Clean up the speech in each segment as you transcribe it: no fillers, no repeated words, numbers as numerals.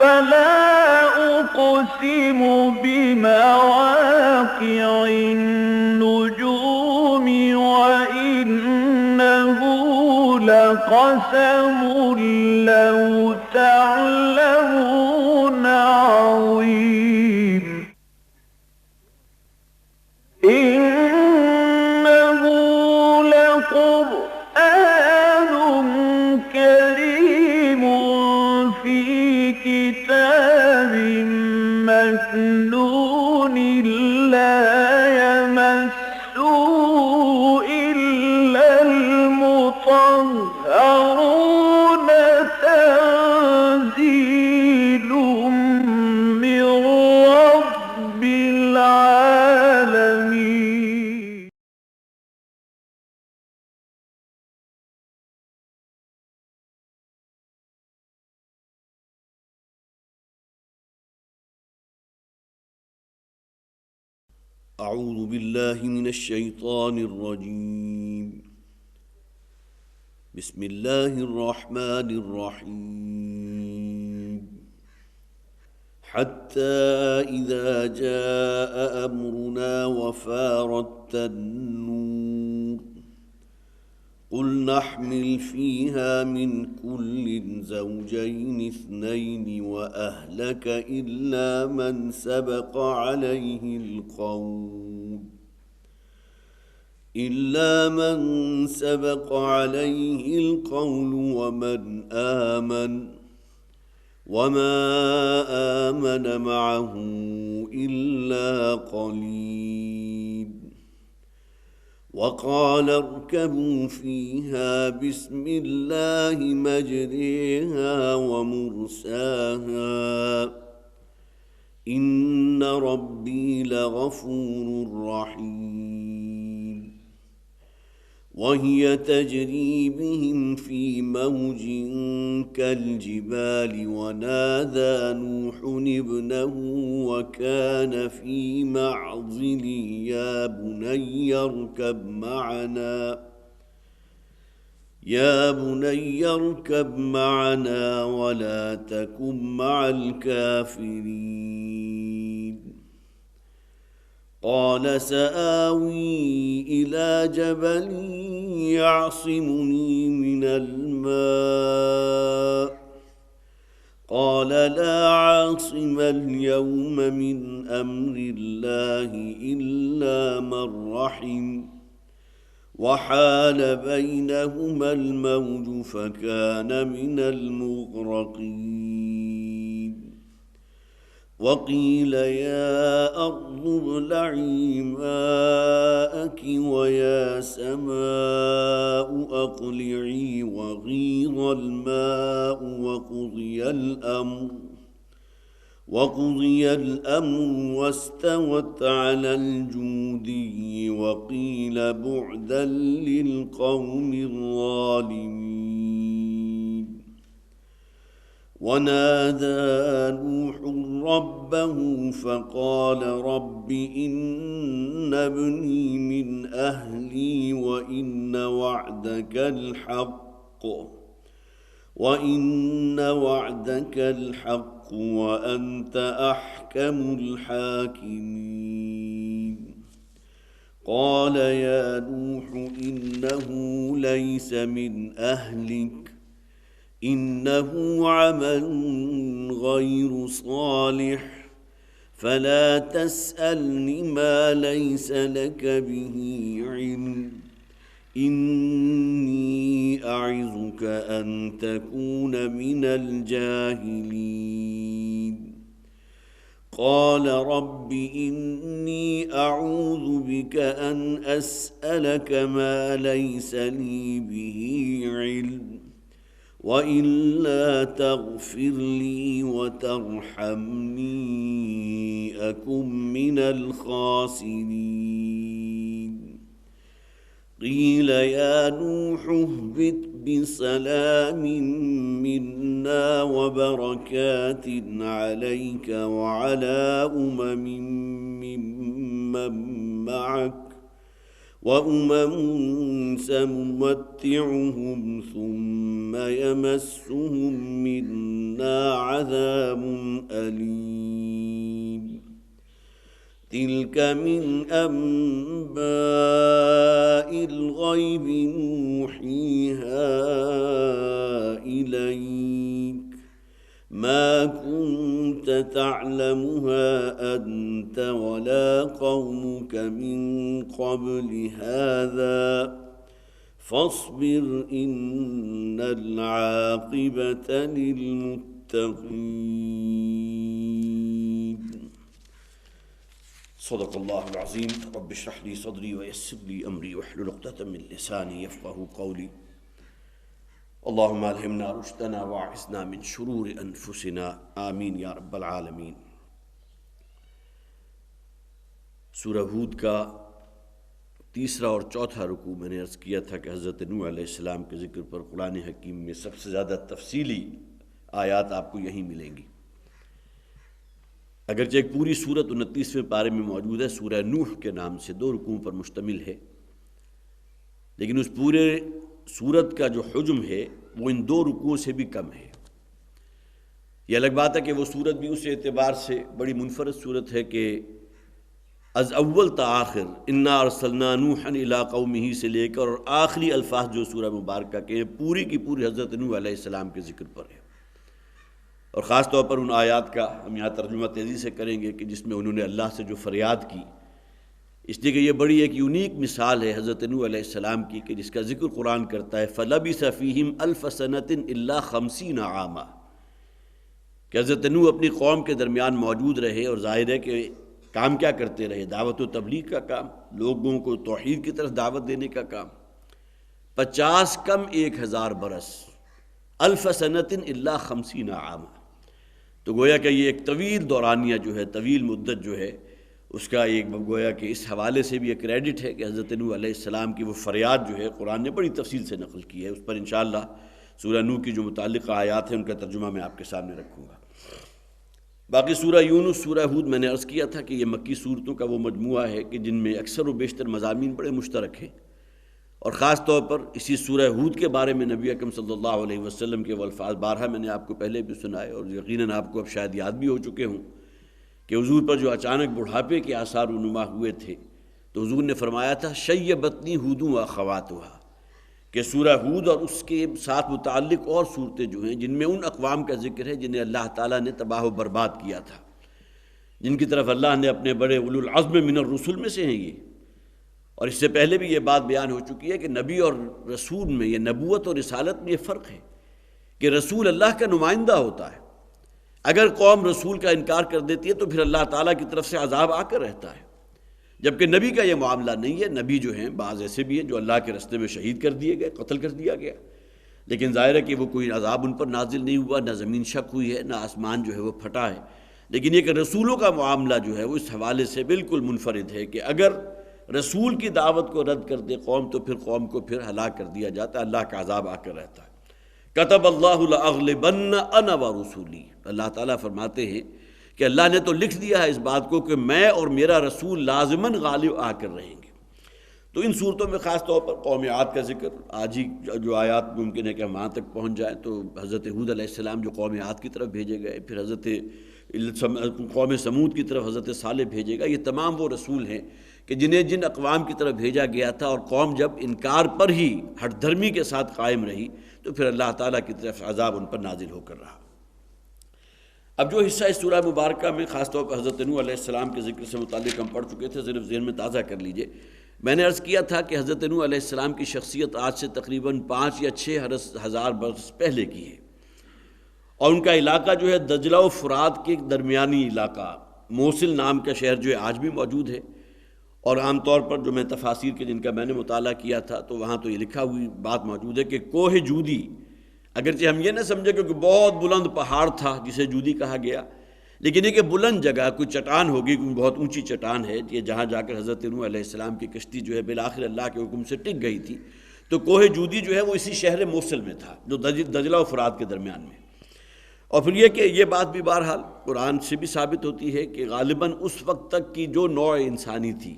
فلا أقسم بمواقع النجوم وإنه لقسم لو تعلمون عظيم إنه لقرآن كريم في كتاب مكنون لا يمسه إلا المطهرون تنزيل من رب العالمين. أعوذ بالله من الشيطان الرجيم. بسم الله الرحمن الرحيم. حتى إذا جاء أمرنا وفارت النور قل نحمل فيها من كل زوجين اثنين وأهلك إلا من سبق عليه القول ومن آمن وما آمن معه إلا قليل. وقال اركبوا فيها بسم الله مجريها ومرساها إن ربي لغفور رحيم. وهي تجري بهم في موج كالجبال ونادى نوح ابنه وكان في معزل يا بني اركب معنا ولا تكن مع الكافرين. قال سآوي إلى جبل يعصمني من الماء قال لا عاصم اليوم من أمر الله إلا من رحم وحال بينهما الموج فكان من المغرقين. وقيل يا أرض ابلعي ماءك ويا سماء أقلعي وغيض الماء وقضي الأمر واستوت على الجودي وقيل بعدا للقوم الظالمين. ونادى نوح ربه فقال رب إن ابني من أهلي وإن وعدك الحق وأنت أحكم الحاكمين. قال يا نوح إنه ليس من أهلك إنه عمل غير صالح فلا تسألني ما ليس لك به علم إني أعظك أن تكون من الجاهلين. قال رب إني أعوذ بك أن أسألك ما ليس لي به علم وإلا تغفر لي وترحمني أكن من الخاسرين. قيل يا نوح اهبط بسلام منا وبركات عليك وعلى أمم ممن معك وأمم سنمتعهم ثم يمسهم منا عذاب أليم تلك من أنباء الغيب نوحيها إليك ما كنت تعلمها أنت ولا قومك من قبل هذا فاصبر إن العاقبة للمتقين. صدق الله العظيم. رب اشرح لي صدري ويسر لي أمري واحلل عقدة من لساني يفقهوا قولي. اللهم الہمنا رشدنا واعصمنا من شرور انفسنا آمین یا رب العالمین۔ سورہ ہود کا تیسرا اور چوتھا رکوع میں نے عرض کیا تھا کہ حضرت نوح علیہ السلام کے ذکر پر قرآن حکیم میں سب سے زیادہ تفصیلی آیات آپ کو یہیں ملیں گی۔ اگرچہ ایک پوری سورت 29ویں پارے میں موجود ہے، سورہ نوح کے نام سے 2 رکوعوں پر مشتمل ہے، لیکن اس پورے سورت کا جو حجم ہے وہ ان 2 رکوعوں سے بھی کم ہے۔ یہ الگ بات ہے کہ وہ سورت بھی اس اعتبار سے بڑی منفرد سورت ہے کہ از اول تا آخر انا ارسلنا نوحا الی قومہ سے لے کر اور آخری الفاظ جو سورہ مبارکہ کے ہیں پوری کی پوری حضرت نوح علیہ السلام کے ذکر پر ہے، اور خاص طور پر ان آیات کا ہم یہاں ترجمہ تیزی سے کریں گے کہ جس میں انہوں نے اللہ سے جو فریاد کی، اس لیے کہ یہ بڑی ایک یونیک مثال ہے حضرت نوح علیہ السلام کی کہ جس کا ذکر قرآن کرتا ہے فَلَبِثَ فِيهِمْ أَلْفَ سَنَةٍ إِلَّا 50 عَامًا، کہ حضرت نوح اپنی قوم کے درمیان موجود رہے، اور ظاہر ہے کہ کام کیا کرتے رہے؟ دعوت و تبلیغ کا کام، لوگوں کو توحید کی طرف دعوت دینے کا کام۔ 50 کم 1000 برس، أَلْفَ سَنَةٍ إِلَّا 50 عَامًا، تو گویا کہ یہ ایک طویل دورانیہ جو ہے، طویل مدت جو ہے، اس کا ایک گویا کہ اس حوالے سے بھی ایک کریڈٹ ہے کہ حضرت نوح علیہ السلام کی وہ فریاد جو ہے قرآن نے بڑی تفصیل سے نقل کی ہے۔ اس پر انشاءاللہ سورہ نوح کی جو متعلقہ آیات ہیں ان کا ترجمہ میں آپ کے سامنے رکھوں گا۔ باقی سورہ یونس، سورہ ہود میں نے عرض کیا تھا کہ یہ مکی صورتوں کا وہ مجموعہ ہے کہ جن میں اکثر و بیشتر مضامین بڑے مشترک ہیں، اور خاص طور پر اسی سورہ ہود کے بارے میں نبی اکرم صلی اللہ علیہ وسلم کے وہ الفاظ بارہا میں نے آپ کو پہلے بھی سنائے، اور یقیناً آپ کو اب شاید یاد بھی ہو چکے ہوں کہ حضور پر جو اچانک بڑھاپے کے آثار رونما ہوئے تھے تو حضور نے فرمایا تھا شیبتنی ہود و اخواتھا، کہ سورہ ہود اور اس کے ساتھ متعلق اور صورتیں جو ہیں جن میں ان اقوام کا ذکر ہے جنہیں اللہ تعالیٰ نے تباہ و برباد کیا تھا، جن کی طرف اللہ نے اپنے بڑے اولو العزم من الرسل میں سے ہیں یہ۔ اور اس سے پہلے بھی یہ بات بیان ہو چکی ہے کہ نبی اور رسول میں، یہ نبوت اور رسالت میں یہ فرق ہے کہ رسول اللہ کا نمائندہ ہوتا ہے، اگر قوم رسول کا انکار کر دیتی ہے تو پھر اللہ تعالیٰ کی طرف سے عذاب آ کر رہتا ہے، جبکہ نبی کا یہ معاملہ نہیں ہے۔ نبی جو ہیں بعض ایسے بھی ہیں جو اللہ کے راستے میں شہید کر دیے گئے، قتل کر دیا گیا، لیکن ظاہر ہے کہ وہ کوئی عذاب ان پر نازل نہیں ہوا، نہ زمین شق ہوئی ہے، نہ آسمان جو ہے وہ پھٹا ہے، لیکن یہ کہ رسولوں کا معاملہ جو ہے وہ اس حوالے سے بالکل منفرد ہے کہ اگر رسول کی دعوت کو رد کر دے قوم تو پھر قوم کو پھر ہلاک کر دیا جاتا ہے، اللہ کا عذاب آ کر رہتا ہے۔ کتب اللہ لأغلبن انا ورسولی، اللہ تعالیٰ فرماتے ہیں کہ اللہ نے تو لکھ دیا ہے اس بات کو کہ میں اور میرا رسول لازماً غالب آ کر رہیں گے۔ تو ان صورتوں میں خاص طور پر قوم عاد کا ذکر، آج ہی جو آیات ممکن ہے کہ ہم وہاں تک پہنچ جائیں، تو حضرت ہود علیہ السلام جو قوم عاد کی طرف بھیجے گئے، پھر حضرت قوم سمود کی طرف حضرت صالح بھیجے گا، یہ تمام وہ رسول ہیں کہ جنہیں جن اقوام کی طرف بھیجا گیا تھا، اور قوم جب انکار پر ہی ہٹ دھرمی کے ساتھ قائم رہی تو پھر اللہ تعالیٰ کی طرف عذاب ان پر نازل ہو کر رہا۔ اب جو حصہ اس سورہ مبارکہ میں خاص طور پر حضرت نوح علیہ السلام کے ذکر سے متعلق ہم پڑھ چکے تھے، صرف ذہن میں تازہ کر لیجئے۔ میں نے عرض کیا تھا کہ حضرت نوح علیہ السلام کی شخصیت آج سے تقریباً 5 یا 6 ہزار برس پہلے کی ہے، اور ان کا علاقہ جو ہے دجلہ و فرات کے درمیانی علاقہ، موصل نام کا شہر جو ہے آج بھی موجود ہے، اور عام طور پر جو میں تفاسیر کے جن کا میں نے مطالعہ کیا تھا تو وہاں تو یہ لکھا ہوئی بات موجود ہے کہ کوہ جودی، اگرچہ ہم یہ نہ سمجھے کہ بہت بلند پہاڑ تھا جسے جودی کہا گیا، لیکن یہ کہ بلند جگہ کوئی چٹان ہوگی، کوئی بہت اونچی چٹان ہے، یہ جہاں جا کر حضرت نوح علیہ السلام کی کشتی جو ہے بالآخر اللہ کے حکم سے ٹک گئی تھی، تو کوہ جودی جو ہے وہ اسی شہر موصل میں تھا جو دجلہ و فرات کے درمیان میں۔ اور پھر یہ کہ یہ بات بھی بہرحال قرآن سے بھی ثابت ہوتی ہے کہ غالباً اس وقت تک کی جو نوع انسانی تھی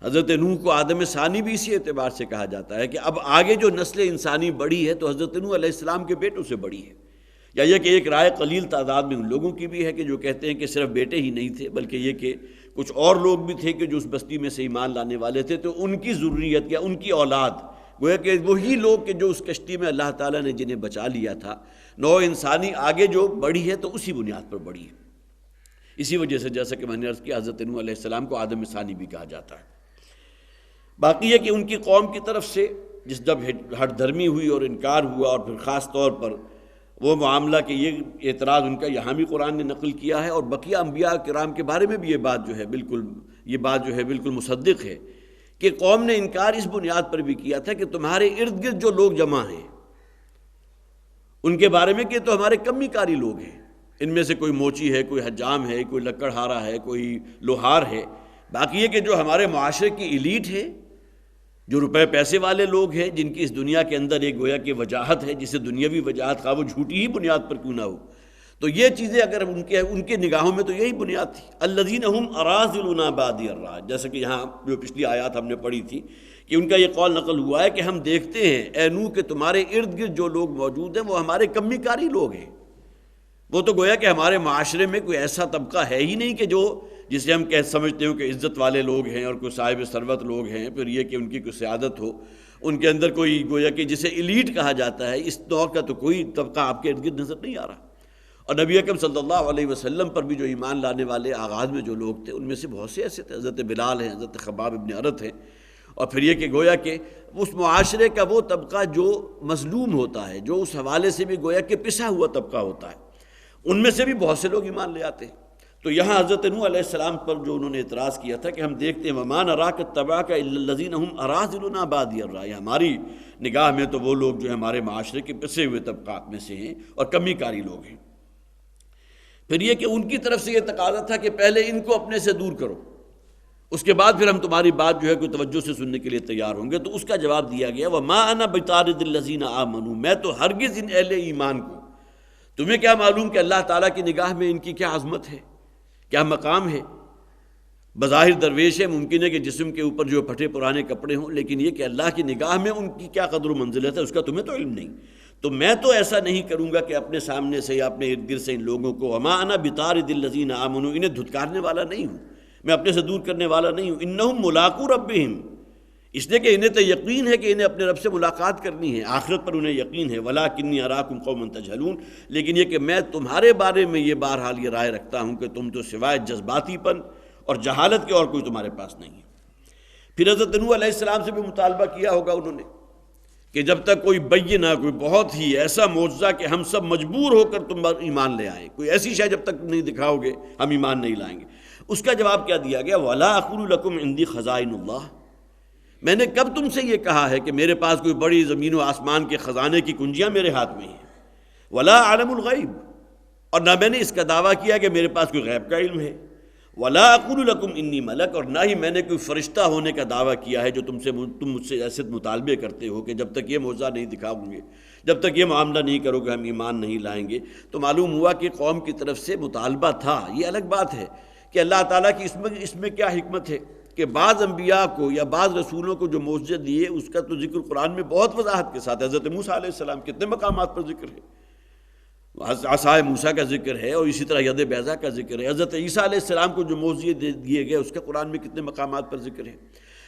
حضرت نوح کو آدم ثانی بھی اسی اعتبار سے کہا جاتا ہے کہ اب آگے جو نسل انسانی بڑی ہے تو حضرت نوح علیہ السلام کے بیٹوں سے بڑی ہے. یا یہ کہ ایک رائے قلیل تعداد میں ان لوگوں کی بھی ہے کہ جو کہتے ہیں کہ صرف بیٹے ہی نہیں تھے بلکہ یہ کہ کچھ اور لوگ بھی تھے کہ جو اس بستی میں سے ایمان لانے والے تھے، تو ان کی ذریت یا ان کی اولاد گویا کہ وہی لوگ کہ جو اس کشتی میں اللہ تعالیٰ نے جنہیں بچا لیا تھا، نوع انسانی آگے جو بڑی ہے تو اسی بنیاد پر بڑی ہے. اسی وجہ سے جیسا کہ میں نے عرض کیا حضرت نوح علیہ السلام کو آدم ثانی بھی کہا جاتا ہے. باقی ہے کہ ان کی قوم کی طرف سے جب ہٹ دھرمی ہوئی اور انکار ہوا، اور پھر خاص طور پر وہ معاملہ کہ یہ اعتراض ان کا یہاں بھی قرآن نے نقل کیا ہے، اور بقیہ انبیاء کرام کے بارے میں بھی یہ بات جو ہے بالکل مصدق ہے کہ قوم نے انکار اس بنیاد پر بھی کیا تھا کہ تمہارے ارد گرد جو لوگ جمع ہیں ان کے بارے میں کہ تو ہمارے کمی کاری لوگ ہیں، ان میں سے کوئی موچی ہے، کوئی حجام ہے، کوئی لکڑہارا ہے، کوئی لوہار ہے. باقی یہ کہ جو ہمارے معاشرے کی ایلیٹ ہے، جو روپے پیسے والے لوگ ہیں، جن کی اس دنیا کے اندر ایک گویا کہ وجاہت ہے، جسے دنیاوی وجاہت خواہ وہ جھوٹی ہی بنیاد پر کیوں نہ ہو، تو یہ چیزیں اگر ان کے نگاہوں میں تو یہی بنیاد تھی. الذین هم اراذلنا بادی الرأی، جیسا کہ یہاں جو پچھلی آیات ہم نے پڑھی تھی کہ ان کا یہ قول نقل ہوا ہے کہ ہم دیکھتے ہیں اے نوح کہ تمہارے ارد گرد جو لوگ موجود ہیں وہ ہمارے کمی کاری لوگ ہیں. وہ تو گویا کہ ہمارے معاشرے میں کوئی ایسا طبقہ ہے ہی نہیں کہ جسے ہم سمجھتے ہوں کہ عزت والے لوگ ہیں اور کوئی صاحب ثروت لوگ ہیں، پھر یہ کہ ان کی کوئی سیادت ہو، ان کے اندر کوئی گویا کہ جسے ایلیٹ کہا جاتا ہے، اس دور کا تو کوئی طبقہ آپ کے ارد گرد نظر نہیں آ رہا. اور نبی اکرم صلی اللہ علیہ وسلم پر بھی جو ایمان لانے والے آغاز میں جو لوگ تھے ان میں سے بہت سے ایسے تھے. حضرت بلال ہیں، حضرت خباب ابن ارت ہیں، اور پھر یہ کہ گویا کہ اس معاشرے کا وہ طبقہ جو مظلوم ہوتا ہے، جو اس حوالے سے بھی گویا کہ پسا ہوا طبقہ ہوتا ہے، ان میں سے بھی بہت سے لوگ ایمان لے آتے ہیں. تو یہاں حضرت نوح علیہ السلام پر جو انہوں نے اعتراض کیا تھا کہ ہم دیکھتے ہیں وَمَا نَرَاكَ اتَّبَعَكَ إِلَّا الَّذِينَ هُمْ أَرَاذِلُنَا بَادِيَ الرَّأْيِ، ہماری نگاہ میں تو وہ لوگ جو ہے ہمارے معاشرے کے پسے ہوئے طبقات میں سے ہیں اور کمی کاری لوگ ہیں. پھر یہ کہ ان کی طرف سے یہ تقاضا تھا کہ پہلے ان کو اپنے سے دور کرو، اس کے بعد پھر ہم تمہاری بات جو ہے کوئی توجہ سے سننے کے لیے تیار ہوں گے. تو اس کا جواب دیا گیا وَمَا أَنَا بِطَارِدِ الَّذِينَ آمَنُوا، میں تو ہرگز ان اہل ایمان کو، تمہیں کیا معلوم کہ اللہ تعالیٰ کی نگاہ میں ان کی کیا عظمت ہے، کیا مقام ہے. بظاہر درویش ہے، ممکن ہے کہ جسم کے اوپر جو پھٹے پرانے کپڑے ہوں، لیکن یہ کہ اللہ کی نگاہ میں ان کی کیا قدر و منزلت ہے اس کا تمہیں تو علم نہیں. تو میں تو ایسا نہیں کروں گا کہ اپنے سامنے سے یا اپنے ارد گرد سے ان لوگوں کو وما انا بطارد الذین آمنوا، انہیں دھتکارنے والا نہیں ہوں، میں اپنے سے دور کرنے والا نہیں ہوں. انہم ملاقو ربہم، اس لیے کہ انہیں تو یقین ہے کہ انہیں اپنے رب سے ملاقات کرنی ہے، آخرت پر انہیں یقین ہے. ولکنی اراکم قوما تجہلون، لیکن یہ کہ میں تمہارے بارے میں یہ بہرحال یہ رائے رکھتا ہوں کہ تم تو سوائے جذباتی پن اور جہالت کے اور کوئی تمہارے پاس نہیں ہے. پھر حضرت نوح علیہ السلام سے بھی مطالبہ کیا ہوگا انہوں نے کہ جب تک کوئی بینہ، کوئی بہت ہی ایسا معجزہ کہ ہم سب مجبور ہو کر تم ایمان لے آئیں، کوئی ایسی شے جب تک نہیں دکھاؤ گے ہم ایمان نہیں لائیں گے. اس کا جواب کیا دیا گیا وَلَا أَقُولُ لَكُمْ عِنْدِي خَزَائِنُ اللَّهِ، میں نے کب تم سے یہ کہا ہے کہ میرے پاس کوئی بڑی زمین و آسمان کے خزانے کی کنجیاں میرے ہاتھ میں ہیں. وَلَا أَعْلَمُ الْغَيْبَ، اور نہ میں نے اس کا دعویٰ کیا کہ میرے پاس کوئی غیب کا علم ہے. وَلَا أَقُولُ لَكُمْ إِنِّي مَلَكٌ، اور نہ ہی میں نے کوئی فرشتہ ہونے کا دعویٰ کیا ہے جو تم مجھ سے ایسے مطالبے کرتے ہو کہ جب تک یہ معجزہ نہیں دکھاؤ گے، جب تک یہ معاملہ نہیں کرو گے ہم ایمان نہیں لائیں گے. تو معلوم ہوا کہ قوم کی طرف سے مطالبہ تھا. یہ الگ بات ہے کہ اللہ تعالیٰ کی اس میں کیا حکمت ہے کہ بعض انبیاء کو یا بعض رسولوں کو جو معجزے دیے اس کا تو ذکر قرآن میں بہت وضاحت کے ساتھ ہے. حضرت موسیٰ علیہ السلام کتنے مقامات پر ذکر ہے، عصائے موسیٰ کا ذکر ہے، اور اسی طرح ید بیضا کا ذکر ہے. حضرت عیسیٰ علیہ السلام کو جو معجزے دیے گئے اس کا قرآن میں کتنے مقامات پر ذکر ہے.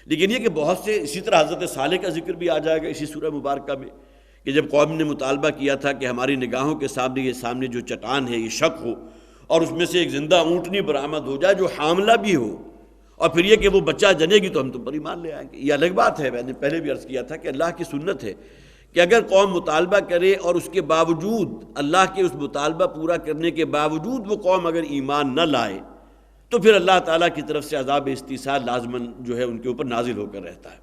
لیکن یہ کہ بہت سے، اسی طرح حضرت صالح کا ذکر بھی آ جائے گا اسی سورہ مبارکہ میں کہ جب قوم نے مطالبہ کیا تھا کہ ہماری نگاہوں کے سامنے جو چٹان ہے یہ شق ہو اور اس میں سے ایک زندہ اونٹنی برآمد ہو جائے جو حاملہ بھی ہو، اور پھر یہ کہ وہ بچہ جنے گی تو ہم تم پر ایمان لے آئیں گے. یہ الگ بات ہے، میں نے پہلے بھی عرض کیا تھا کہ اللہ کی سنت ہے کہ اگر قوم مطالبہ کرے اور اس کے باوجود، اللہ کے اس مطالبہ پورا کرنے کے باوجود وہ قوم اگر ایمان نہ لائے تو پھر اللہ تعالیٰ کی طرف سے عذاب استیصال لازماً جو ہے ان کے اوپر نازل ہو کر رہتا ہے.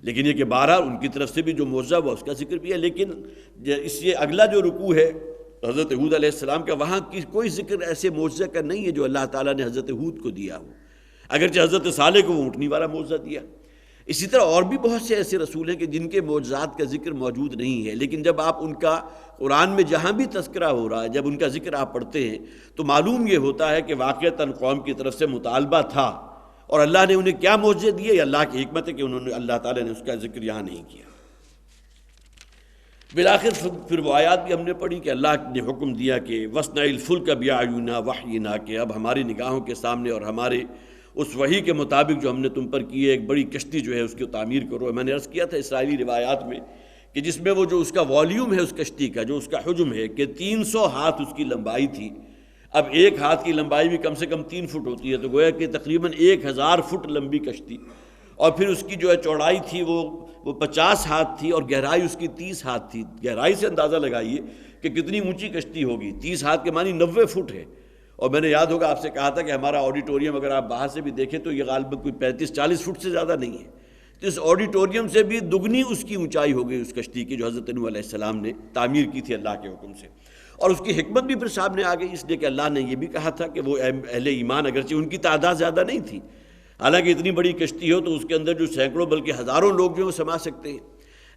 لیکن یہ کہ بہرحال ان کی طرف سے بھی جو معجزہ ہوا اس کا ذکر بھی ہے. لیکن اس سے اگلا جو رکوع ہے حضرت ہود علیہ السلام کا، وہاں کی کوئی ذکر ایسے معجزے کا نہیں ہے جو اللہ تعالیٰ نے حضرت ہود کو دیا ہو، اگرچہ حضرت صالح کو وہ اونٹنی والا معجزہ دیا. اسی طرح اور بھی بہت سے ایسے رسول ہیں کہ جن کے معجزات کا ذکر موجود نہیں ہے، لیکن جب آپ ان کا قرآن میں جہاں بھی تذکرہ ہو رہا ہے، جب ان کا ذکر آپ پڑھتے ہیں تو معلوم یہ ہوتا ہے کہ واقعتاً قوم کی طرف سے مطالبہ تھا، اور اللہ نے انہیں کیا معجزے دیے، یہ اللہ کی حکمت ہے کہ انہوں نے اللہ تعالیٰ نے اس کا ذکر یہاں نہیں کیا۔ بالآخر پھر وہ آیات بھی ہم نے پڑھی کہ اللہ نے حکم دیا کہ وَاصْنَعِ الْفُلْكَ بِأَعْيُنِنَا وَحْيِنَا، کہ اب ہماری نگاہوں کے سامنے اور ہمارے اس وحی کے مطابق جو ہم نے تم پر کی ہے ایک بڑی کشتی جو ہے اس کی تعمیر کرو۔ میں نے عرض کیا تھا اسرائیلی روایات میں کہ جس میں وہ جو اس کا والیوم ہے اس کشتی کا، جو اس کا حجم ہے کہ 300 ہاتھ اس کی لمبائی تھی۔ اب ایک ہاتھ کی لمبائی بھی کم سے کم 3 فٹ ہوتی ہے، تو گویا کہ تقریباً 1000 فٹ لمبی کشتی، اور پھر اس کی جو ہے چوڑائی تھی وہ 50 ہاتھ تھی، اور گہرائی اس کی 30 ہاتھ تھی۔ گہرائی سے اندازہ لگائیے کہ کتنی اونچی کشتی ہوگی، 30 ہاتھ کے معنی 90 فٹ ہے۔ اور میں نے یاد ہوگا آپ سے کہا تھا کہ ہمارا آڈیٹوریم اگر آپ باہر سے بھی دیکھیں تو یہ غالباً کوئی 35-40 فٹ سے زیادہ نہیں ہے، تو اس آڈیٹوریم سے بھی دگنی اس کی اونچائی ہو گئی اس کشتی کی جو حضرت نوح علیہ السلام نے تعمیر کی تھی اللہ کے حکم سے۔ اور اس کی حکمت بھی پھر سامنے آ گئی، اس لیے کہ اللہ نے یہ بھی کہا تھا کہ وہ اہل ایمان اگرچہ ان کی تعداد زیادہ نہیں تھی، حالانکہ اتنی بڑی کشتی ہو تو اس کے اندر جو سینکڑوں بلکہ ہزاروں لوگ جو ہیں وہ سما سکتے ہیں،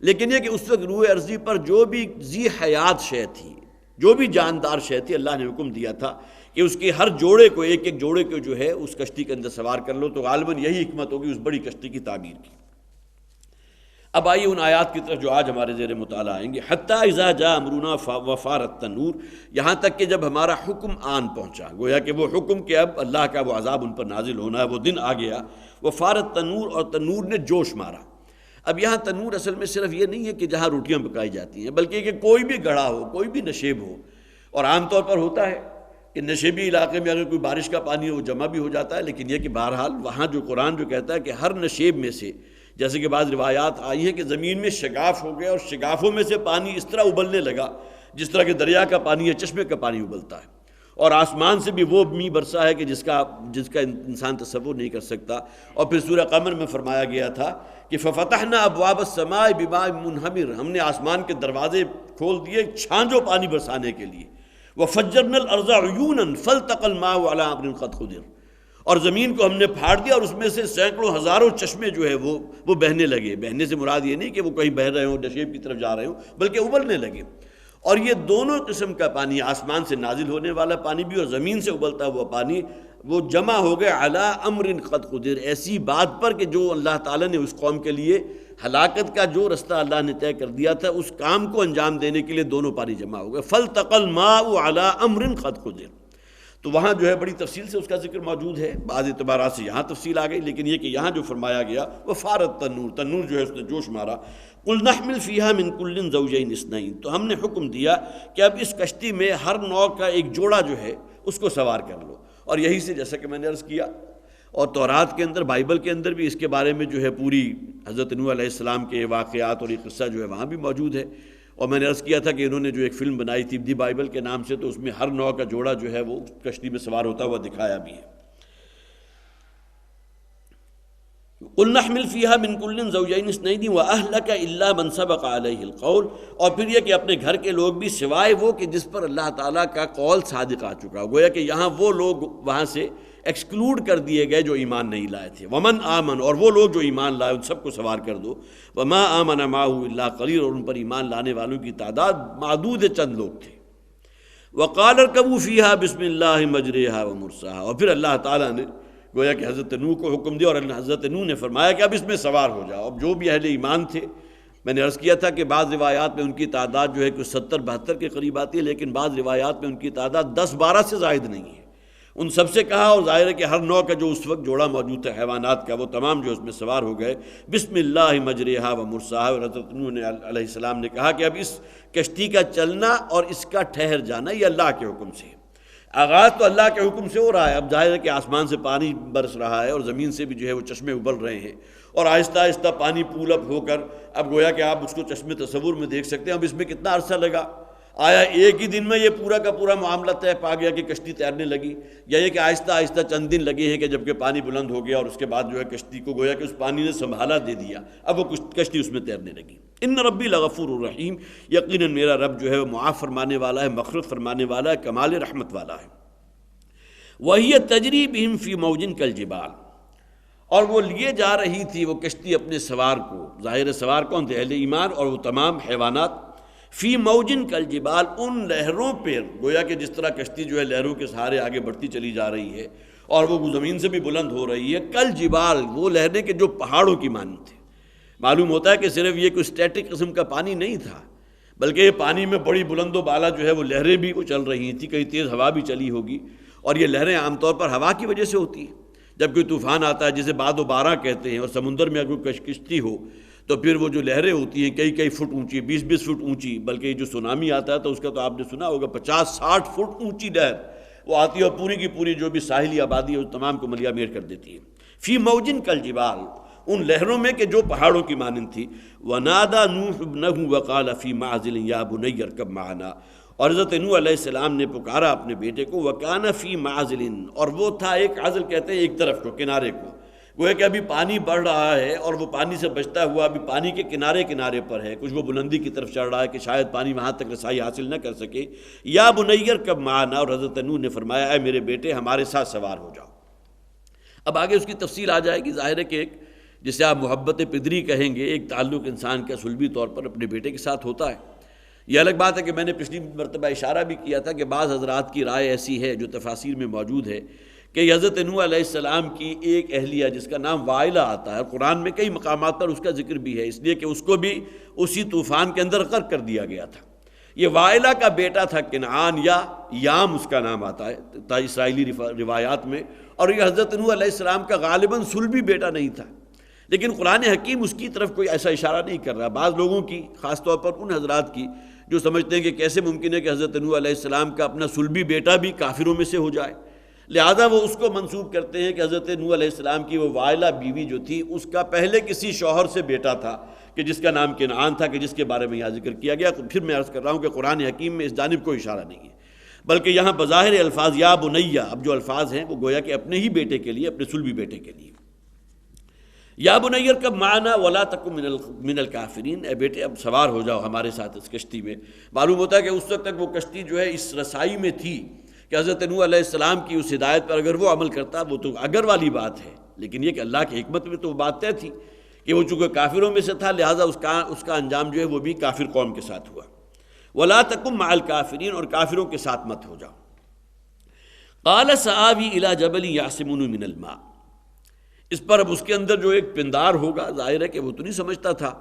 لیکن یہ کہ اس وقت روح ارضی پر جو بھی ذی حیات شے تھی، جو بھی جاندار شے تھی، اللہ نے حکم دیا تھا کہ اس کے ہر جوڑے کو، ایک ایک جوڑے کو جو ہے اس کشتی کے اندر سوار کر لو، تو غالباً یہی حکمت ہوگی اس بڑی کشتی کی تعمیر کی۔ اب آئیے ان آیات کی طرف جو آج ہمارے زیر مطالعہ آئیں گے۔ حتیٰ اذا جاء امرنا وفارت التنور، یہاں تک کہ جب ہمارا حکم آن پہنچا، گویا کہ وہ حکم کہ اب اللہ کا وہ عذاب ان پر نازل ہونا ہے وہ دن آ گیا۔ وفارت تنور، اور تنور نے جوش مارا۔ اب یہاں تنور اصل میں صرف یہ نہیں ہے کہ جہاں روٹیاں پکائی جاتی ہیں، بلکہ کہ کوئی بھی گڑھا ہو، کوئی بھی نشیب ہو، اور عام طور پر ہوتا ہے کہ نشیبی علاقے میں اگر کوئی بارش کا پانی ہو وہ جمع بھی ہو جاتا ہے، لیکن یہ کہ بہرحال وہاں جو قرآن جو کہتا ہے کہ ہر نشیب میں سے، جیسے کہ بعض روایات آئی ہیں کہ زمین میں شگاف ہو گیا اور شگافوں میں سے پانی اس طرح ابلنے لگا جس طرح کہ دریا کا پانی یا چشمے کا پانی ابلتا ہے، اور آسمان سے بھی وہ می برسا ہے کہ جس کا انسان تصور نہیں کر سکتا۔ اور پھر سورہ قمر میں فرمایا گیا تھا کہ ففتحنا ابواب السماء بماء منہمر، ہم نے آسمان کے دروازے کھول دیے چھانجو پانی برسانے کے لیے۔ وفجرنا الارض عیونا فالتقى الماء على امر قد قدر، اور زمین کو ہم نے پھاڑ دیا اور اس میں سے سینکڑوں ہزاروں چشمے جو ہے وہ بہنے لگے۔ بہنے سے مراد یہ نہیں کہ وہ کہیں بہہ رہے ہوں، نشیب کی طرف جا رہے ہوں، بلکہ ابلنے لگے۔ اور یہ دونوں قسم کا پانی، آسمان سے نازل ہونے والا پانی بھی اور زمین سے ابلتا ہوا پانی، وہ جمع ہو گئے علی امر قد قدر، ایسی بات پر کہ جو اللہ تعالیٰ نے اس قوم کے لیے ہلاکت کا جو رستہ اللہ نے طے کر دیا تھا اس کام کو انجام دینے کے لیے دونوں پانی جمع ہو گئے۔ فالتقى الماء علی امر قد قدر، تو وہاں جو ہے بڑی تفصیل سے اس کا ذکر موجود ہے، بعض اعتبارات سے یہاں تفصیل آ گئی، لیکن یہ کہ یہاں جو فرمایا گیا وفارت تنور، تنور جو ہے اس نے جوش مارا۔ قل نحمل فیہا من کل زوجین اثنین، تو ہم نے حکم دیا کہ اب اس کشتی میں ہر نوع کا ایک جوڑا جو ہے اس کو سوار کر لو۔ اور یہی سے جیسا کہ میں نے عرض کیا، اور تورات کے اندر، بائبل کے اندر بھی اس کے بارے میں جو ہے پوری حضرت نوح علیہ السلام کے واقعات اور یہ قصہ جو ہے وہاں بھی موجود ہے۔ اور میں نے عرض کیا تھا کہ انہوں نے جو ایک فلم بنائی تھی دی بائبل کے نام سے، تو اس میں ہر نوع کا جوڑا جو ہے وہ کشتی میں سوار ہوتا ہوا دکھایا بھی ہے۔ قل نحمل فیہا من کل زوجین اثنین واہلک الا من سبق علیہ القول، اور پھر یہ کہ اپنے گھر کے لوگ بھی سوائے وہ کہ جس پر اللہ تعالیٰ کا قول صادق آ چکا، گویا کہ یہاں وہ لوگ وہاں سے ایکسکلوڈ کر دیے گئے جو ایمان نہیں لائے تھے۔ ومن آمن، اور وہ لوگ جو ایمان لائے ان سب کو سوار کر دو۔ وما آمن معه الا قلیل، اور ان پر ایمان لانے والوں کی تعداد معدود چند لوگ تھے۔ وقال اركبوا فيها بسم الله مجريها ومرساها، اور پھر اللہ تعالیٰ نے گویا کہ حضرت نوح کو حکم دیا، اور حضرت نوح نے فرمایا کہ اب اس میں سوار ہو جاؤ۔ اب جو بھی اہل ایمان تھے، میں نے عرض کیا تھا کہ بعض روایات میں ان کی تعداد جو ہے کہ 70-72 کے قریب آتی ہے، لیکن بعض روایات میں ان کی تعداد 10-12 سے زائد نہیں ہے۔ ان سب سے کہا، اور ظاہر ہے کہ ہر نوع کا جو اس وقت جوڑا موجود تھا حیوانات کا، وہ تمام جو اس میں سوار ہو گئے۔ بسم اللہ مجریہا و مرساہا، اور حضرت نوح نے علیہ السلام نے کہا کہ اب اس کشتی کا چلنا اور اس کا ٹھہر جانا یہ اللہ کے حکم سے ہے۔ آغاز تو اللہ کے حکم سے ہو رہا ہے، اب ظاہر ہے کہ آسمان سے پانی برس رہا ہے اور زمین سے بھی جو ہے وہ چشمے ابل رہے ہیں، اور آہستہ آہستہ پانی پول اپ ہو کر اب گویا کہ آپ اس کو چشمے تصور میں دیکھ سکتے ہیں۔ اب اس میں کتنا عرصہ لگا؟ آیا ایک ہی دن میں یہ پورا کا پورا معاملہ طے پا گیا کہ کشتی تیرنے لگی، یا یہ کہ آہستہ آہستہ چند دن لگے ہیں کہ جب کہ پانی بلند ہو گیا اور اس کے بعد جو ہے کشتی کو گویا کہ اس پانی نے سنبھالا دے دیا، اب وہ کشتی اس میں تیرنے لگی۔ ان ربی لغفور الرحیم، یقیناً میرا رب جو ہے وہ معاف فرمانے والا ہے، مغفرت فرمانے والا ہے، کمال رحمت والا ہے۔ وَهِيَ تَجْرِي بِهِمْ فِي مَوْجٍ كَالْجِبَالِ، اور وہ لیے جا رہی تھی وہ کشتی اپنے سوار کو، ظاہر سوار کون تھے؟ اہل ایمان اور وہ تمام حیوانات۔ فی موجن کالجبال، ان لہروں پر، گویا کہ جس طرح کشتی جو ہے لہروں کے سہارے آگے بڑھتی چلی جا رہی ہے، اور وہ زمین سے بھی بلند ہو رہی ہے، کل جبال، وہ لہریں کہ جو پہاڑوں کی مانند تھے۔ معلوم ہوتا ہے کہ صرف یہ کوئی اسٹیٹک قسم کا پانی نہیں تھا، بلکہ یہ پانی میں بڑی بلند و بالا جو ہے وہ لہریں بھی وہ چل رہی تھیں، کئی تیز ہوا بھی چلی ہوگی، اور یہ لہریں عام طور پر ہوا کی وجہ سے ہوتی ہیں۔ جب کوئی طوفان آتا ہے جسے باد و باراں کہتے ہیں، اور سمندر میں اگر کوئی کشتی ہو تو پھر وہ جو لہریں ہوتی ہیں کئی فٹ اونچی، 20 فٹ اونچی، بلکہ یہ جو سونامی آتا ہے تو اس کا تو آپ نے سنا ہوگا 50-60 فٹ اونچی لہر وہ آتی ہے اور پوری کی پوری جو بھی ساحلی آبادی ہے اس تمام کو ملیا میر کر دیتی ہے۔ فی موجن کل جبال، ان لہروں میں کہ جو پہاڑوں کی مانند تھی۔ ونادى نوح ابنہ وقال فی معزل یا بنی ارکب معنا، اور حضرت نوح علیہ السلام نے پکارا اپنے بیٹے کو، وکان فی معزل، اور وہ تھا ایک عزل کہتے ہیں ایک طرف کو، کنارے کو، گویا کہ ابھی پانی بڑھ رہا ہے اور وہ پانی سے بچتا ہوا ابھی پانی کے کنارے پر ہے، کچھ وہ بلندی کی طرف چڑھ رہا ہے کہ شاید پانی وہاں تک رسائی حاصل نہ کر سکے۔ یا بنی ارکب معنا، اور حضرت نوح نے فرمایا اے میرے بیٹے ہمارے ساتھ سوار ہو جاؤ۔ اب آگے اس کی تفصیل آ جائے گی۔ ظاہر ہے کہ ایک جسے آپ محبت پدری کہیں گے، ایک تعلق انسان کا سلبی طور پر اپنے بیٹے کے ساتھ ہوتا ہے۔ یہ الگ بات ہے کہ میں نے پچھلی مرتبہ اشارہ بھی کیا تھا کہ بعض حضرات کی رائے ایسی ہے جو تفاسیر میں موجود ہے کہ حضرت نوح علیہ السلام کی ایک اہلیہ جس کا نام وائلہ آتا ہے، قرآن میں کئی مقامات پر اس کا ذکر بھی ہے، اس لیے کہ اس کو بھی اسی طوفان کے اندر غرق کر دیا گیا تھا۔ یہ وائلہ کا بیٹا تھا کنعان، یا یام اس کا نام آتا ہے اسرائیلی روایات میں، اور یہ حضرت نوح علیہ السلام کا غالباً صلبی بیٹا نہیں تھا، لیکن قرآن حکیم اس کی طرف کوئی ایسا اشارہ نہیں کر رہا۔ بعض لوگوں کی، خاص طور پر ان حضرات کی جو سمجھتے ہیں کہ کیسے ممکن ہے کہ حضرت نوح علیہ السلام کا اپنا صلبی بیٹا بھی کافروں میں سے ہو جائے، لہذا وہ اس کو منسوب کرتے ہیں کہ حضرت نوح علیہ السلام کی وہ وائلہ بیوی جو تھی اس کا پہلے کسی شوہر سے بیٹا تھا کہ جس کا نام کنعان تھا، کہ جس کے بارے میں یہاں ذکر کیا گیا۔ پھر میں عرض کر رہا ہوں کہ قرآن حکیم میں اس جانب کوئی اشارہ نہیں ہے، بلکہ یہاں بظاہر الفاظ یا بنیہ، اب جو الفاظ ہیں وہ گویا کہ اپنے ہی بیٹے کے لیے، اپنے صلبی بیٹے کے لیے۔ یا بنی ارکب معنا ولا تکن من الکافرین، اے بیٹے اب سوار ہو جاؤ ہمارے ساتھ اس کشتی میں۔ معلوم ہوتا ہے کہ اس وقت تک وہ کشتی جو ہے اس رسائی میں تھی کہ حضرت نوح علیہ السلام کی اس ہدایت پر اگر وہ عمل کرتا، وہ تو اگر والی بات ہے، لیکن یہ کہ اللہ کی حکمت میں تو وہ بات طے تھی کہ وہ چونکہ کافروں میں سے تھا، لہٰذا اس کا انجام جو ہے وہ بھی کافر قوم کے ساتھ ہوا۔ ولا تکن مع الکافرین، اور کافروں کے ساتھ مت ہو جاؤ۔ قال سآوی الی جبل یعصمنی من الماء، اس پر اب اس کے اندر جو ایک پندار ہوگا، ظاہر ہے کہ وہ تو نہیں سمجھتا تھا،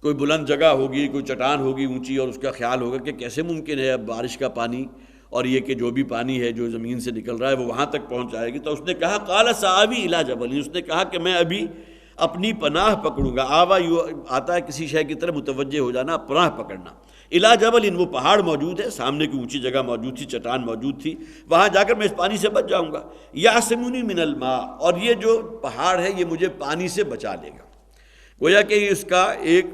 کوئی بلند جگہ ہوگی، کوئی چٹان ہوگی اونچی، اور اس کا خیال ہوگا کہ کیسے ممکن ہے اب بارش کا پانی اور یہ کہ جو بھی پانی ہے جو زمین سے نکل رہا ہے وہ وہاں تک پہنچ جائے گی۔ تو اس نے کہا قال سآوی الی جبل، اس نے کہا کہ میں ابھی اپنی پناہ پکڑوں گا۔ آوا یوں آتا ہے کسی شے کی طرف متوجہ ہو جانا، پناہ پکڑنا۔ الی جبل، وہ پہاڑ موجود ہے، سامنے کی اونچی جگہ موجود تھی، چٹان موجود تھی، وہاں جا کر میں اس پانی سے بچ جاؤں گا۔ یعصمنی من الماء، اور یہ جو پہاڑ ہے یہ مجھے پانی سے بچا لے گا۔ گویا کہ اس کا ایک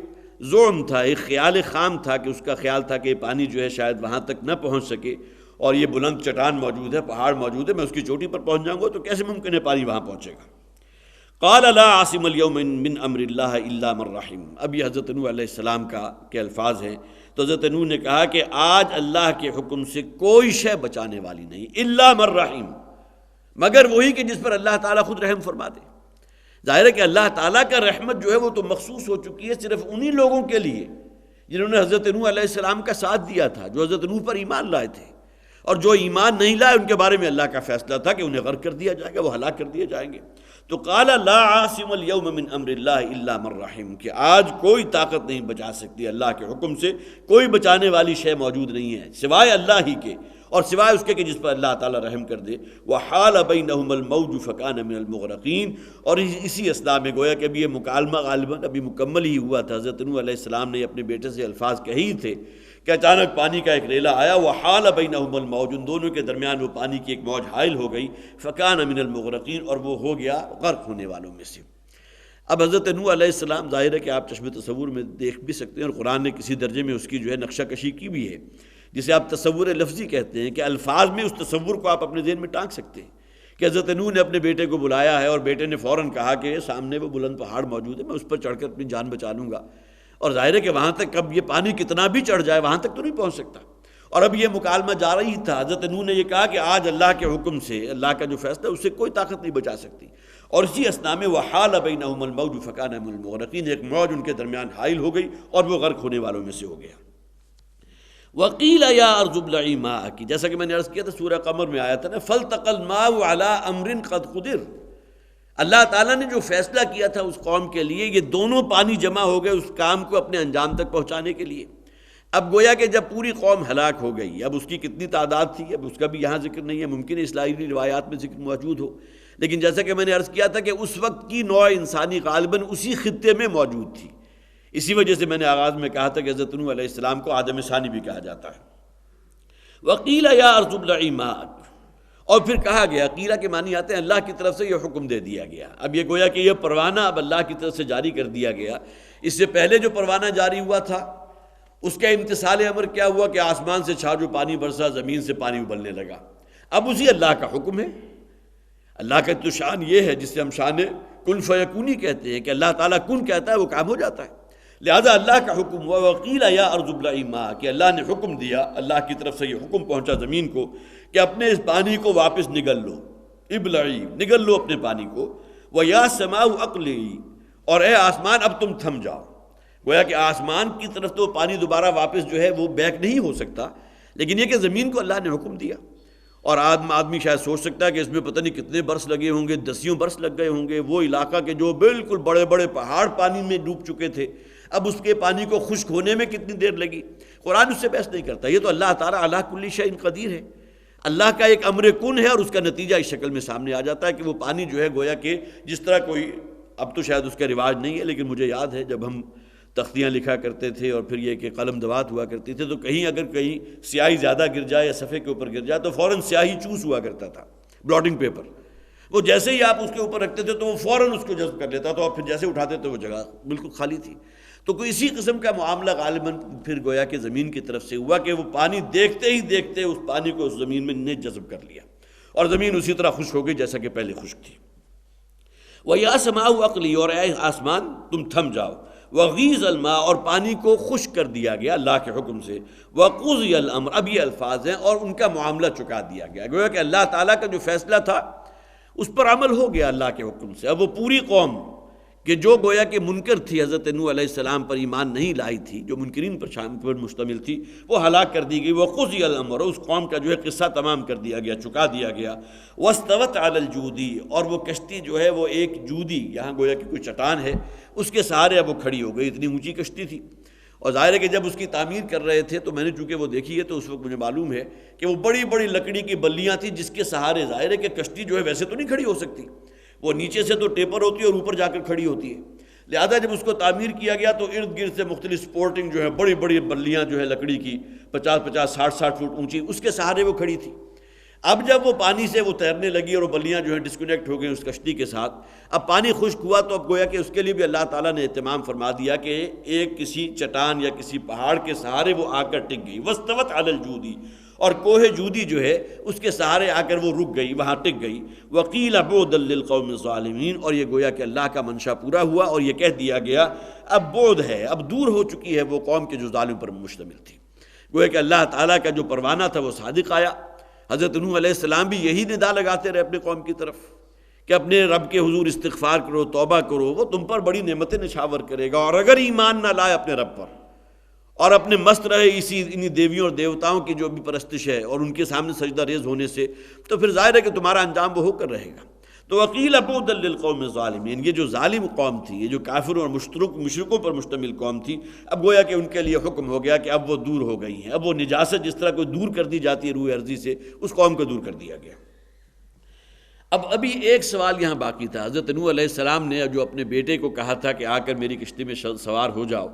زعم تھا، ایک خیال خام تھا کہ اس کا خیال تھا کہ یہ پانی جو ہے شاید وہاں تک نہ پہنچ سکے، اور یہ بلند چٹان موجود ہے، پہاڑ موجود ہے، میں اس کی چوٹی پر پہنچ جاؤں گا تو کیسے ممکن ہے پانی وہاں پہنچے گا۔ قال لا عاصم اليوم من امر اللہ الا من رحم، اب یہ حضرت نوح علیہ السلام کے الفاظ ہیں۔ تو حضرت نوح نے کہا کہ آج اللہ کے حکم سے کوئی شے بچانے والی نہیں، الا من رحم، مگر وہی کہ جس پر اللہ تعالیٰ خود رحم فرما دے۔ ظاہر ہے کہ اللہ تعالیٰ کا رحمت جو ہے وہ تو مخصوص ہو چکی ہے صرف انہی لوگوں کے لیے جنہوں نے حضرت نوح علیہ السلام کا ساتھ دیا تھا، جو حضرت نوح پر ایمان لائے تھے، اور جو ایمان نہیں لائے ان کے بارے میں اللہ کا فیصلہ تھا کہ انہیں غرق کر دیا جائے گا، وہ ہلاک کر دیے جائیں گے۔ تو قال لا عاصم اليوم من امر اللہ الا من رحم، کہ آج کوئی طاقت نہیں بچا سکتی اللہ کے حکم سے، کوئی بچانے والی شے موجود نہیں ہے سوائے اللہ ہی کے، اور سوائے اس کے کہ جس پر اللہ تعالیٰ رحم کر دے۔ وحال بینہم الموج فکان من المغرقین، اور اسی اثناء میں گویا کہ ابھی یہ مکالمہ غالباً ابھی مکمل ہی ہوا تھا، حضرت نوح علیہ السلام نے اپنے بیٹے سے الفاظ کہی تھے کہ اچانک پانی کا ایک ریلا آیا، وحال بینہم الموج، ان دونوں کے درمیان وہ پانی کی ایک موج حائل ہو گئی، فکان من المغرقین، اور وہ ہو گیا غرق ہونے والوں میں سے۔ اب حضرت نوح علیہ السلام، ظاہر ہے کہ آپ چشم تصور میں دیکھ بھی سکتے ہیں، اور قرآن نے کسی درجے میں اس کی جو ہے نقشہ کشی کی بھی ہے، جسے آپ تصور لفظی کہتے ہیں، کہ الفاظ میں اس تصور کو آپ اپنے ذہن میں ٹانک سکتے ہیں کہ حضرت نوح نے اپنے بیٹے کو بلایا ہے، اور بیٹے نے فوراً کہا کہ سامنے وہ بلند پہاڑ موجود ہے، میں اس پر چڑھ کر اپنی جان بچا لوں گا، اور ظاہر ہے کہ وہاں تک اب یہ پانی کتنا بھی چڑھ جائے وہاں تک تو نہیں پہنچ سکتا، اور اب یہ مکالمہ جاری ہی تھا۔ حضرت نوح نے یہ کہا کہ آج اللہ کے حکم سے، اللہ کا جو فیصلہ ہے اس سے کوئی طاقت نہیں بچا سکتی، اور اسی اثناء میں وحال بینہم الموج فکان من المغرقین، ایک موج ان کے درمیان حائل ہو گئی اور وہ غرق ہونے والوں میں سے ہو گیا۔ وقیل یا ارض ابلعی ماءک، جیسا کہ میں نے عرض کیا تھا سورہ قمر میں آیا تھا نا، فالتقى الماء على امر قد قدر، اللہ تعالیٰ نے جو فیصلہ کیا تھا اس قوم کے لیے، یہ دونوں پانی جمع ہو گئے اس کام کو اپنے انجام تک پہنچانے کے لیے۔ اب گویا کہ جب پوری قوم ہلاک ہو گئی، اب اس کی کتنی تعداد تھی اب اس کا بھی یہاں ذکر نہیں ہے، ممکن ہے اسرائیلی روایات میں ذکر موجود ہو، لیکن جیسا کہ میں نے عرض کیا تھا کہ اس وقت کی نوع انسانی غالباً اسی خطے میں موجود تھی، اسی وجہ سے میں نے آغاز میں کہا تھا کہ حضرت نوح علیہ السلام کو آدم ثانی بھی کہا جاتا ہے۔ وقیل یا ارض ابلعی ماءک، اور پھر کہا گیا، قیلہ کے معنی آتے ہیں اللہ کی طرف سے یہ حکم دے دیا گیا۔ اب یہ گویا کہ یہ پروانہ اب اللہ کی طرف سے جاری کر دیا گیا۔ اس سے پہلے جو پروانہ جاری ہوا تھا اس کا امتثال امر کیا ہوا کہ آسمان سے چھاجو پانی برسا، زمین سے پانی ابلنے لگا۔ اب اسی اللہ کا حکم ہے۔ اللہ کا تو شان یہ ہے جس سے ہم شان کن فیکونی کہتے ہیں کہ اللہ تعالیٰ کن کہتا ہے وہ کام ہو جاتا ہے، لہذا اللہ کا حکم ہوا۔ وقیل یا ارض ابلعی ماء، کہ اللہ نے حکم دیا، اللہ کی طرف سے یہ حکم پہنچا زمین کو کہ اپنے اس پانی کو واپس نگل لو، ابلعی نگل لو اپنے پانی کو، ویا سماء اقلعی، اور اے آسمان اب تم تھم جاؤ۔ گویا کہ آسمان کی طرف تو پانی دوبارہ واپس جو ہے وہ بیک نہیں ہو سکتا، لیکن یہ کہ زمین کو اللہ نے حکم دیا۔ اور آدمی شاید سوچ سکتا ہے کہ اس میں پتہ نہیں کتنے برس لگے ہوں گے، دسیوں برس لگ گئے ہوں گے، وہ علاقہ کے جو بالکل بڑے بڑے پہاڑ پانی میں ڈوب چکے تھے، اب اس کے پانی کو خشک ہونے میں کتنی دیر لگی۔ قرآن اس سے بحث نہیں کرتا، یہ تو اللہ تعالیٰ علی کل شیء قدیر ہے، اللہ کا ایک امر کن ہے، اور اس کا نتیجہ اس شکل میں سامنے آ جاتا ہے کہ وہ پانی جو ہے گویا کہ جس طرح کوئی، اب تو شاید اس کا رواج نہیں ہے، لیکن مجھے یاد ہے جب ہم تختیاں لکھا کرتے تھے اور پھر یہ کہ قلم دوات ہوا کرتی تھی، تو کہیں اگر کہیں سیاہی زیادہ گر جائے یا صفحے کے اوپر گر جائے تو فوراً سیاہی چوس ہوا کرتا تھا، بلاٹنگ پیپر، وہ جیسے ہی آپ اس کے اوپر رکھتے تھے تو وہ فوراً اس کو جذب کر لیتا تھا، اور پھر جیسے اٹھاتے تھے وہ جگہ بالکل خالی تھی۔ تو کوئی اسی قسم کا معاملہ غالباً پھر گویا کہ زمین کی طرف سے ہوا کہ وہ پانی دیکھتے ہی دیکھتے اس پانی کو اس زمین میں نے جذب کر لیا، اور زمین اسی طرح خشک ہو گئی جیسا کہ پہلے خشک تھی۔ وَيَا سَمَاءُ اقلعی، اور اے آسمان تم تھم جاؤ، وَغِيضَ الْمَاءُ، اور پانی کو خشک کر دیا گیا اللہ کے حکم سے، وَقُضِيَ الْأَمْرُ، اب یہ الفاظ ہیں، اور ان کا معاملہ چکا دیا گیا۔ گویا کہ اللہ تعالیٰ کا جو فیصلہ تھا اس پر عمل ہو گیا اللہ کے حکم سے۔ اب وہ پوری قوم کہ جو گویا کہ منکر تھی، حضرت نوح علیہ السلام پر ایمان نہیں لائی تھی، جو منکرین پر مشتمل تھی، وہ ہلاک کر دی گئی۔ وَقُضِيَ الْأَمْرُ، اس قوم کا جو ہے قصہ تمام کر دیا گیا، چکا دیا گیا۔ وَاسْتَوَتْ عَلَى الْجُودِ، اور وہ کشتی جو ہے وہ ایک جودی، یہاں گویا کہ کوئی چٹان ہے، اس کے سہارے اب وہ کھڑی ہو گئی، اتنی اونچی کشتی تھی۔ اور ظاہر ہے کہ جب اس کی تعمیر کر رہے تھے تو میں نے چونکہ وہ دیکھی ہے تو اس وقت مجھے معلوم ہے کہ وہ بڑی بڑی لکڑی کی بلیاں تھیں جس کے سہارے ظاہر ہے کہ کشتی جو ہے ویسے تو نہیں کھڑی ہو سکتی، وہ نیچے سے تو ٹیپر ہوتی ہے اور اوپر جا کر کھڑی ہوتی ہے، لہذا جب اس کو تعمیر کیا گیا تو ارد گرد سے مختلف سپورٹنگ جو ہے بڑی بڑی بلیاں جو ہے لکڑی کی 50-50 60-60 فٹ اونچی، اس کے سہارے وہ کھڑی تھی۔ اب جب وہ پانی سے وہ تیرنے لگی اور وہ بلیاں جو ہیں ڈسکنیکٹ ہو گئی اس کشتی کے ساتھ، اب پانی خشک ہوا تو اب گویا کہ اس کے لیے بھی اللہ تعالیٰ نے اہتمام فرما دیا کہ ایک کسی چٹان یا کسی پہاڑ کے سہارے وہ آ کر ٹک گئی۔ وَاسْتَوَتْ عَلَى الْجُودِ، اور کوہ جودی جو ہے اس کے سہارے آ کر وہ رک گئی، وہاں ٹک گئی۔ وَقِيلَ بُعْدًا لِلْقَوْمِ الظَّالِمِينَ، اور یہ گویا کہ اللہ کا منشا پورا ہوا اور یہ کہہ دیا گیا اب بعد ہے، اب دور ہو چکی ہے وہ قوم کے جو ظالم پر مشتمل تھی۔ گویا کہ اللہ تعالیٰ کا جو پروانہ تھا وہ صادق آیا۔ حضرت نوح علیہ السلام بھی یہی ندا لگاتے رہے اپنے قوم کی طرف کہ اپنے رب کے حضور استغفار کرو، توبہ کرو، وہ تم پر بڑی نعمتیں نشاور کرے گا، اور اگر ایمان نہ لائے اپنے رب پر اور اپنے مست رہے انہی دیویوں اور دیوتاؤں کی جو بھی پرستش ہے اور ان کے سامنے سجدہ ریز ہونے سے، تو پھر ظاہر ہے کہ تمہارا انجام وہ ہو کر رہے گا۔ تو وَقِيلَ بُعْدًا لِلْقَوْمِ الظَّالِمِينَ، یہ جو ظالم قوم تھی، یہ جو کافروں اور مشرکوں پر مشتمل قوم تھی، اب گویا کہ ان کے لیے حکم ہو گیا کہ اب وہ دور ہو گئی ہیں، اب وہ نجاست جس طرح کوئی دور کر دی جاتی ہے روح ارضی سے، اس قوم کو دور کر دیا گیا۔ اب ابھی ایک سوال یہاں باقی تھا۔ حضرت نوح علیہ السلام نے جو اپنے بیٹے کو کہا تھا کہ آ کر میری کشتی میں سوار ہو جاؤ،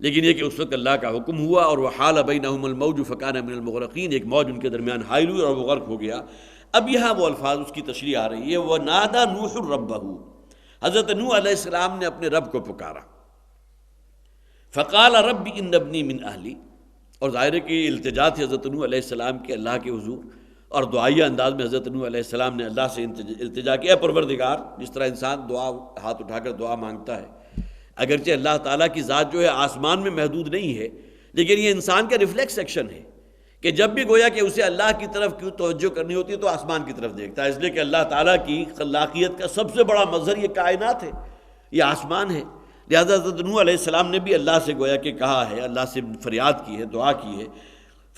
لیکن یہ کہ اس وقت اللہ کا حکم ہوا اور وَحَالَ بَيْنَهُمَ الْمَوْجُ فَكَانَ مِنَ الْمُغْرَقِينَ، ایک موج ان کے درمیان حائل ہوئی اور وہ غرق ہو گیا۔ اب یہاں وہ الفاظ اس کی تشریح آ رہی ہے، وَنَادَى نُوحٌ رَبَّهُ، حضرت نوح علیہ السلام نے اپنے رب کو پکارا، فَقَالَ رَبِّ إِنَّ ابْنِي مِنْ أَهْلِي، اور ظاہر ہے کہ التجا تھی حضرت نوح علیہ السلام کے اللہ کے حضور، اور دعائیہ انداز میں حضرت نوح علیہ السلام نے اللہ سے التجا کیا، پروردگار، جس طرح انسان دعا ہاتھ اٹھا کر دعا مانگتا ہے، اگرچہ اللہ تعالیٰ کی ذات جو ہے آسمان میں محدود نہیں ہے، لیکن یہ انسان کا ریفلیکس ایکشن ہے کہ جب بھی گویا کہ اسے اللہ کی طرف کیوں توجہ کرنی ہوتی ہے تو آسمان کی طرف دیکھتا ہے، اس لیے کہ اللہ تعالیٰ کی خلاقیت کا سب سے بڑا مظہر یہ کائنات ہے، یہ آسمان ہے۔ لہذا حضرت نوح علیہ السلام نے بھی اللہ سے گویا کہ کہا ہے، اللہ سے فریاد کی ہے، دعا کی ہے،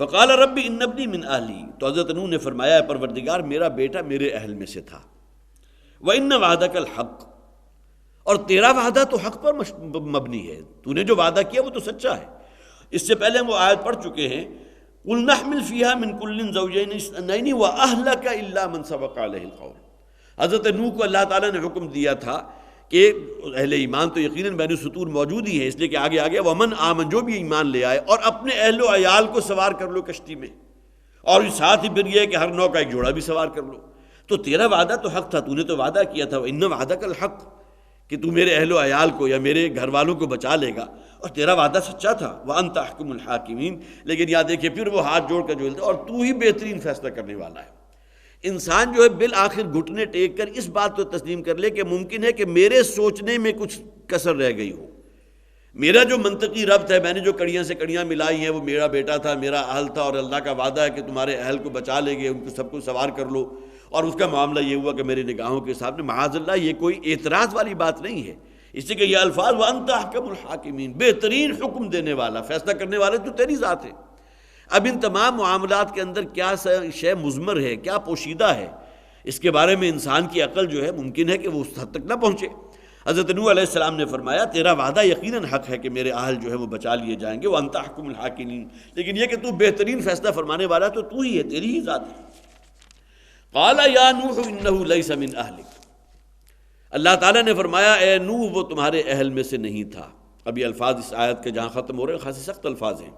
فقال رب ان ابنی من اہلی، تو حضرت نوح نے فرمایا ہے پروردگار میرا بیٹا میرے اہل میں سے تھا، وَإِنَّ وَعْدَكَ الْحَقُّ، اور تیرا وعدہ تو حق پر مبنی ہے، تو نے جو وعدہ کیا وہ تو سچا ہے۔ اس سے پہلے ہم وہ آیت پڑھ چکے ہیں، قُلْ نَحْمِلْ فِيهَا مِنْ كُلٍّ زَوْجَيْنِ اثْنَيْنِ وَأَهْلَكَ إِلَّا مَنْ سَبَقَ عَلَيْهِ الْقَوْلُ۔ حضرت نوح کو اللہ تعالیٰ نے حکم دیا تھا کہ اہل ایمان تو یقیناً بین السطور موجود ہی ہیں، اس لیے کہ آگے آگے ومن آمن، جو بھی ایمان لے آئے اور اپنے اہل و عیال کو سوار کر لو کشتی میں، اور ساتھ ہی پھر یہ ہے کہ ہر نوع کا ایک جوڑا بھی سوار کر لو۔ تو تیرا وعدہ تو حق تھا، تو نے تو وعدہ کیا تھا ان وعدک الحق، کہ تو میرے اہل و عیال کو یا میرے گھر والوں کو بچا لے گا، اور تیرا وعدہ سچا تھا، وانت احکم الحاکمین۔ لیکن یہاں دیکھیے پھر وہ ہاتھ جوڑ کر جوڑتے، اور تو ہی بہترین فیصلہ کرنے والا ہے۔ انسان جو ہے بالآخر گھٹنے ٹیک کر اس بات کو تسلیم کر لے کہ ممکن ہے کہ میرے سوچنے میں کچھ کسر رہ گئی ہو، میرا جو منطقی ربط ہے، میں نے جو کڑیاں سے کڑیاں ملائی ہیں، وہ میرا بیٹا تھا، میرا اہل تھا، اور اللہ کا وعدہ ہے کہ تمہارے اہل کو بچا لے گے، ان کو سب کو سوار کر لو، اور اس کا معاملہ یہ ہوا کہ میرے نگاہوں کے سامنے، معاذ اللہ یہ کوئی اعتراض والی بات نہیں ہے، اس لیے کہ یہ الفاظ وانت احکم الحاکمین، بہترین حکم دینے والا، فیصلہ کرنے والے تو تیری ذات ہے۔ اب ان تمام معاملات کے اندر کیا شے مضمر ہے، کیا پوشیدہ ہے، اس کے بارے میں انسان کی عقل جو ہے ممکن ہے کہ وہ اس حد تک نہ پہنچے۔ حضرت نوح علیہ السلام نے فرمایا تیرا وعدہ یقیناً حق ہے کہ میرے اہل جو ہے وہ بچا لیے جائیں گے، وانت احکم الحاکمین، لیکن یہ کہ تو بہترین فیصلہ فرمانے والا تو ہی ہے، تیری ہی ذات ہے۔ قال یا نوح انہ لیس من اہلک، اللہ تعالیٰ نے فرمایا اے نوح وہ تمہارے اہل میں سے نہیں تھا۔ اب یہ الفاظ اس آیت کے جہاں ختم ہو رہے ہیں خاصی سخت الفاظ ہیں۔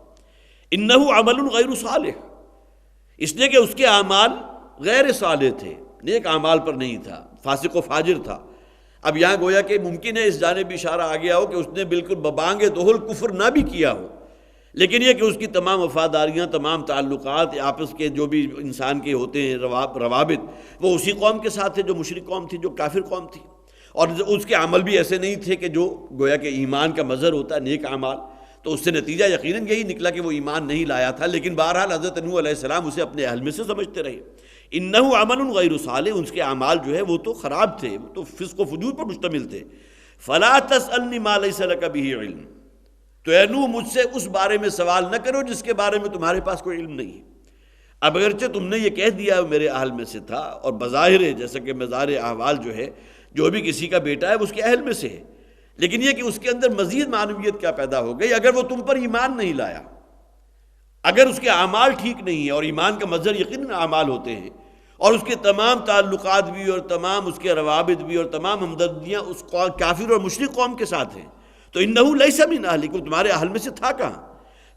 انہ عمل غیر صالح، اس لیے کہ اس کے اعمال غیر صالح تھے، نیک اعمال پر نہیں تھا، فاسق و فاجر تھا۔ اب یہاں گویا کہ ممکن ہے اس جانب اشارہ آ گیا ہو کہ اس نے بالکل ببانگ دہل کفر نہ بھی کیا ہو، لیکن یہ کہ اس کی تمام وفاداریاں، تمام تعلقات آپس کے جو بھی انسان کے ہوتے ہیں روابط، وہ اسی قوم کے ساتھ تھے جو مشرک قوم تھی، جو کافر قوم تھی، اور اس کے عمل بھی ایسے نہیں تھے کہ جو گویا کہ ایمان کا مظہر ہوتا ہے، نیک اعمال۔ تو اس سے نتیجہ یقیناً یہی نکلا کہ وہ ایمان نہیں لایا تھا، لیکن بہرحال حضرت نوح علیہ السلام اسے اپنے اہل میں سے سمجھتے رہے۔ انہ عمل غیر صالح، اس کے اعمال جو ہے وہ تو خراب تھے، وہ تو فسق و فجور پر مشتمل تھے۔ فلا تسألنی ما لیس لک بہ علم، تو اے نوح مجھ سے اس بارے میں سوال نہ کرو جس کے بارے میں تمہارے پاس کوئی علم نہیں ہے۔ اب اگرچہ تم نے یہ کہہ دیا میرے اہل میں سے تھا، اور بظاہر ہے جیسا کہ مظاہر احوال جو ہے جو بھی کسی کا بیٹا ہے وہ اس کے اہل میں سے ہے، لیکن یہ کہ اس کے اندر مزید معنویت کیا پیدا ہو گئی اگر وہ تم پر ایمان نہیں لایا، اگر اس کے اعمال ٹھیک نہیں ہیں، اور ایمان کا مظہر یقیناً اعمال ہوتے ہیں، اور اس کے تمام تعلقات بھی اور تمام اس کے روابط بھی اور تمام ہمدردیاں اس کافر اور مشرک قوم کے ساتھ ہیں، تو انہ لیس من اہلک، تمہارے اہل میں سے تھا کہاں؟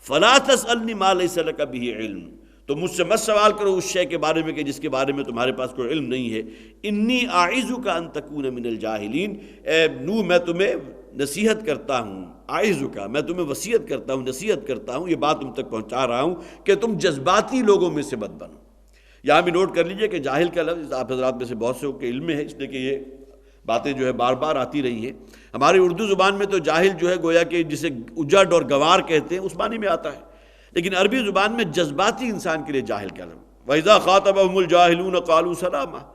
فلا تسألنی ما لیس لک بہ علم، تو مجھ سے مت سوال کرو اس شے کے بارے میں کہ جس کے بارے میں تمہارے پاس کوئی علم نہیں ہے۔ انی اعظک ان تکون من الجاہلین، اے نوح میں تمہیں نصیحت کرتا ہوں، اعظک میں تمہیں وصیت کرتا ہوں، نصیحت کرتا ہوں، یہ بات تم تک پہنچا رہا ہوں کہ تم جذباتی لوگوں میں سے مت بنو۔ یہاں بھی نوٹ کر لیجئے کہ جاہل کا لفظ آپ حضرات میں سے بہت سے کے علم میں ہے، اس لیے کہ یہ باتیں جو ہے بار بار آتی رہی ہیں۔ ہماری اردو زبان میں تو جاہل جو ہے گویا کہ جسے اجڑ اور گوار کہتے ہیں اس معنی میں آتا ہے، لیکن عربی زبان میں جذباتی انسان کے لیے جاہل کا لفظ وَإِذَا خَاطَبَهُمُ الْجَاهِلُونَ قَالُوا سَلَامًا،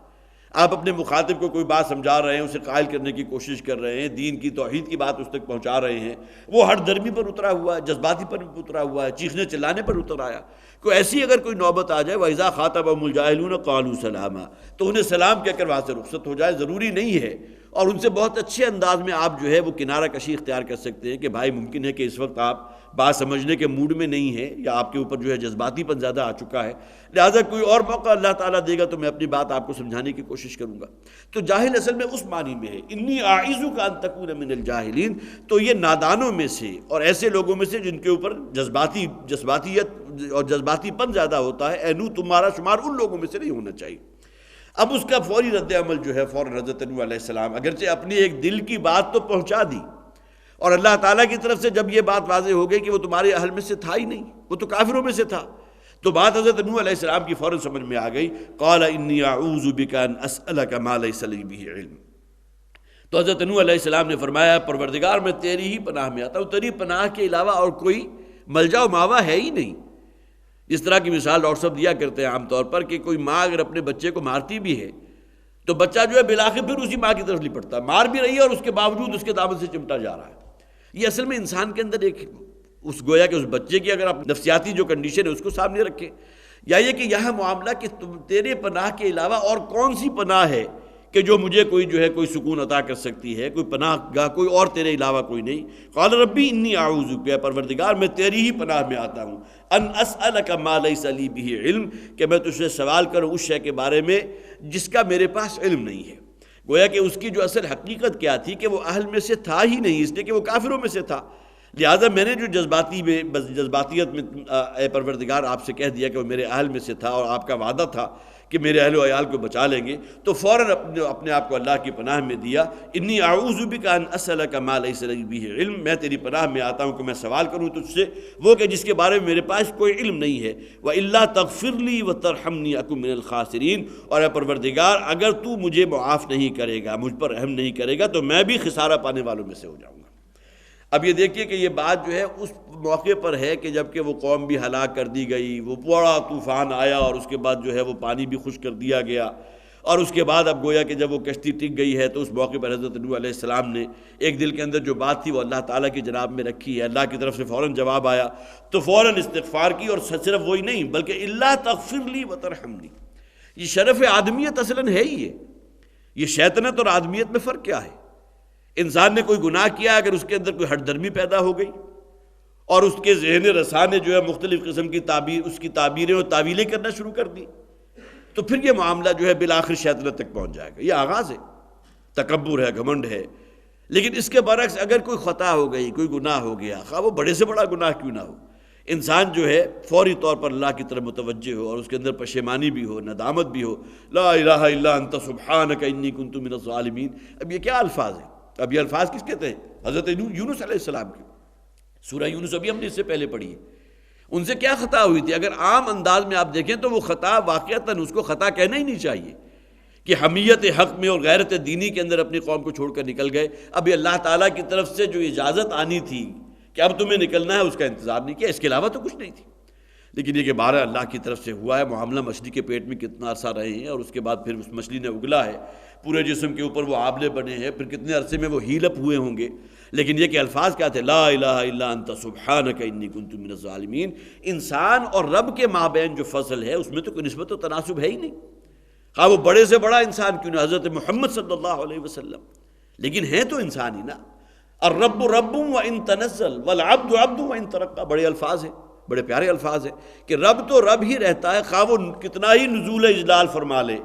آپ اپنے مخاطب کو کوئی بات سمجھا رہے ہیں، اسے قائل کرنے کی کوشش کر رہے ہیں، دین کی توحید کی بات اس تک پہنچا رہے ہیں، وہ ہر درمی پر اترا ہوا ہے، جذباتی پر اترا ہوا ہے، چیخنے چلانے پر اتر آیا، کوئی ایسی اگر کوئی نوبت آ جائے وَإِذَا خَاطَبَهُمُ الْجَاهِلُونَ قَالُوا سَلَامًا، تو انہیں سلام کہہ کر وہاں سے رخصت ہو جائے، ضروری نہیں ہے، اور ان سے بہت اچھے انداز میں آپ جو ہے وہ کنارہ کشی اختیار کر سکتے ہیں کہ بھائی ممکن ہے کہ اس وقت آپ بات سمجھنے کے موڈ میں نہیں ہیں، یا آپ کے اوپر جو ہے جذباتی پن زیادہ آ چکا ہے، لہٰذا کوئی اور موقع اللہ تعالیٰ دے گا تو میں اپنی بات آپ کو سمجھانے کی کوشش کروں گا۔ تو جاہل اصل میں اس معنی میں ہے، انی اعظک ان تکون من الجاہلین، تو یہ نادانوں میں سے اور ایسے لوگوں میں سے جن کے اوپر جذباتیت اور جذباتی پن زیادہ ہوتا ہے، اے نوح تمہارا شمار ان لوگوں میں سے نہیں ہونا چاہیے۔ اب اس کا فوری رد عمل جو ہے فوراً حضرت نوح علیہ السلام اگرچہ اپنی ایک دل کی بات تو پہنچا دی، اور اللہ تعالیٰ کی طرف سے جب یہ بات واضح ہو گئی کہ وہ تمہارے اہل میں سے تھا ہی نہیں، وہ تو کافروں میں سے تھا، تو بات حضرت نوح علیہ السلام کی فوراً سمجھ میں آ گئی۔ قال انی اعوذ بک ان اسألک ما لیس لی بہ علم، تو حضرت نوح علیہ السلام نے فرمایا پروردگار میں تیری ہی پناہ میں آتا ہوں، تیری پناہ کے علاوہ اور کوئی ملجا و ماوا ہے ہی نہیں۔ اس طرح کی مثال ڈاکٹر صاحب دیا کرتے ہیں عام طور پر کہ کوئی ماں اگر اپنے بچے کو مارتی بھی ہے تو بچہ جو ہے بالآخر پھر اسی ماں کی طرف لپٹتا ہے، مار بھی رہی ہے اور اس کے باوجود اس کے دامن سے چمٹا جا رہا ہے۔ یہ اصل میں انسان کے اندر ایک اس گویا کہ اس بچے کی اگر آپ نفسیاتی جو کنڈیشن ہے اس کو سامنے رکھیں، یا یہ کہ یہاں معاملہ کہ تیرے پناہ کے علاوہ اور کون سی پناہ ہے کہ جو مجھے کوئی سکون عطا کر سکتی ہے، کوئی پناہ گاہ کوئی اور تیرے علاوہ کوئی نہیں۔ قال ربی انی اعوذ بک، پروردگار میں تیری ہی پناہ میں آتا ہوں، ان اسألک ما لیس لی بہ علم، کہ میں تجھ سے سوال کروں اس شے کے بارے میں جس کا میرے پاس علم نہیں ہے۔ گویا کہ اس کی جو اصل حقیقت کیا تھی کہ وہ اہل میں سے تھا ہی نہیں، اس لیے کہ وہ کافروں میں سے تھا، لہٰذا میں نے جو جذباتیت میں اے پروردگار آپ سے کہہ دیا کہ وہ میرے اہل میں سے تھا اور آپ کا وعدہ تھا کہ میرے اہل و عیال کو بچا لیں گے، تو فوراً اپنے آپ کو اللہ کی پناہ میں دیا۔ انی اعوذ بک ان اسألک ما لیس لی بہ علم، میں تیری پناہ میں آتا ہوں کہ میں سوال کروں تجھ سے وہ کہ جس کے بارے میں میرے پاس کوئی علم نہیں ہے۔ وَإِلَّا تَغْفِرْ لِي وَتَرْحَمْنِي أَكُن مِّنَ الْخَاسِرِينَ، اور اے پروردگار اگر تو مجھے معاف نہیں کرے گا، مجھ پر رحم نہیں کرے گا، تو میں بھی خسارہ پانے والوں میں سے ہو جاؤں گا۔ اب یہ دیکھیے کہ یہ بات جو ہے اس موقع پر ہے کہ جب کہ وہ قوم بھی ہلاک کر دی گئی، وہ بڑا طوفان آیا اور اس کے بعد جو ہے وہ پانی بھی خشک کر دیا گیا، اور اس کے بعد اب گویا کہ جب وہ کشتی ٹک گئی ہے تو اس موقع پر حضرت نوح علیہ السلام نے ایک دل کے اندر جو بات تھی وہ اللہ تعالیٰ کی جناب میں رکھی ہے، اللہ کی طرف سے فوراً جواب آیا تو فوراً استغفار کی، اور صرف وہی نہیں بلکہ اللہ تغفر لی وترحمنی، یہ شرف آدمیت اصلاً ہے ہی ہے۔ یہ شیطنت اور آدمیت میں فرق کیا ہے؟ انسان نے کوئی گناہ کیا، اگر اس کے اندر کوئی ہٹ درمی پیدا ہو گئی اور اس کے ذہن رسا نے جو ہے مختلف قسم کی اس کی تعبیریں اور تعویلیں کرنا شروع کر دی، تو پھر یہ معاملہ جو ہے بالآخر شیطنت تک پہنچ جائے گا۔ یہ آغاز ہے، تکبر ہے، گھمنڈ ہے۔ لیکن اس کے برعکس اگر کوئی خطا ہو گئی، کوئی گناہ ہو گیا، خواہ وہ بڑے سے بڑا گناہ کیوں نہ ہو، انسان جو ہے فوری طور پر اللہ کی طرف متوجہ ہو اور اس کے اندر پشیمانی بھی ہو، ندامت بھی ہو، لا الہ الا انت سبحانک انی کنت من الظالمین۔ اب یہ کیا الفاظ ہیں؟ اب یہ الفاظ کس کہتے ہیں؟ حضرت یونس علیہ السلام کی۔ سورہ یونس ابھی ہم نے اس سے پہلے پڑھی ہے۔ ان سے کیا خطا ہوئی تھی؟ اگر عام انداز میں آپ دیکھیں تو وہ خطا واقعتاً اس کو خطا کہنا ہی نہیں چاہیے کہ حمیت حق میں اور غیرت دینی کے اندر اپنی قوم کو چھوڑ کر نکل گئے۔ اب یہ اللہ تعالیٰ کی طرف سے جو اجازت آنی تھی کہ اب تمہیں نکلنا ہے، اس کا انتظار نہیں کیا، اس کے علاوہ تو کچھ نہیں تھی۔ لیکن یہ کہ بارہ اللہ کی طرف سے ہوا ہے۔ معاملہ مچھلی کے پیٹ میں کتنا عرصہ رہے ہیں اور اس کے بعد پھر اس مچھلی نے اگلا ہے، پورے جسم کے اوپر وہ آبلے بنے ہیں، پھر کتنے عرصے میں وہ ہیل اپ ہوئے ہوں گے۔ لیکن یہ کہ الفاظ کیا تھے؟ لا الہ الا انت سبحانک انی کنت من الظالمین۔ انسان اور رب کے مابین جو فضل ہے اس میں تو کوئی نسبت و تناسب ہے ہی نہیں، خواہ وہ بڑے سے بڑا انسان کیوں نہ، حضرت محمد صلی اللہ علیہ وسلم، لیکن ہیں تو انسان ہی نا۔ الرب رب وان تنزل والعبد عبد وان ترقى، بڑے الفاظ ہیں، بڑے پیارے الفاظ ہیں کہ رب تو رب ہی رہتا ہے، خواہ وہ کتنا ہی نزول اجلال فرما لے،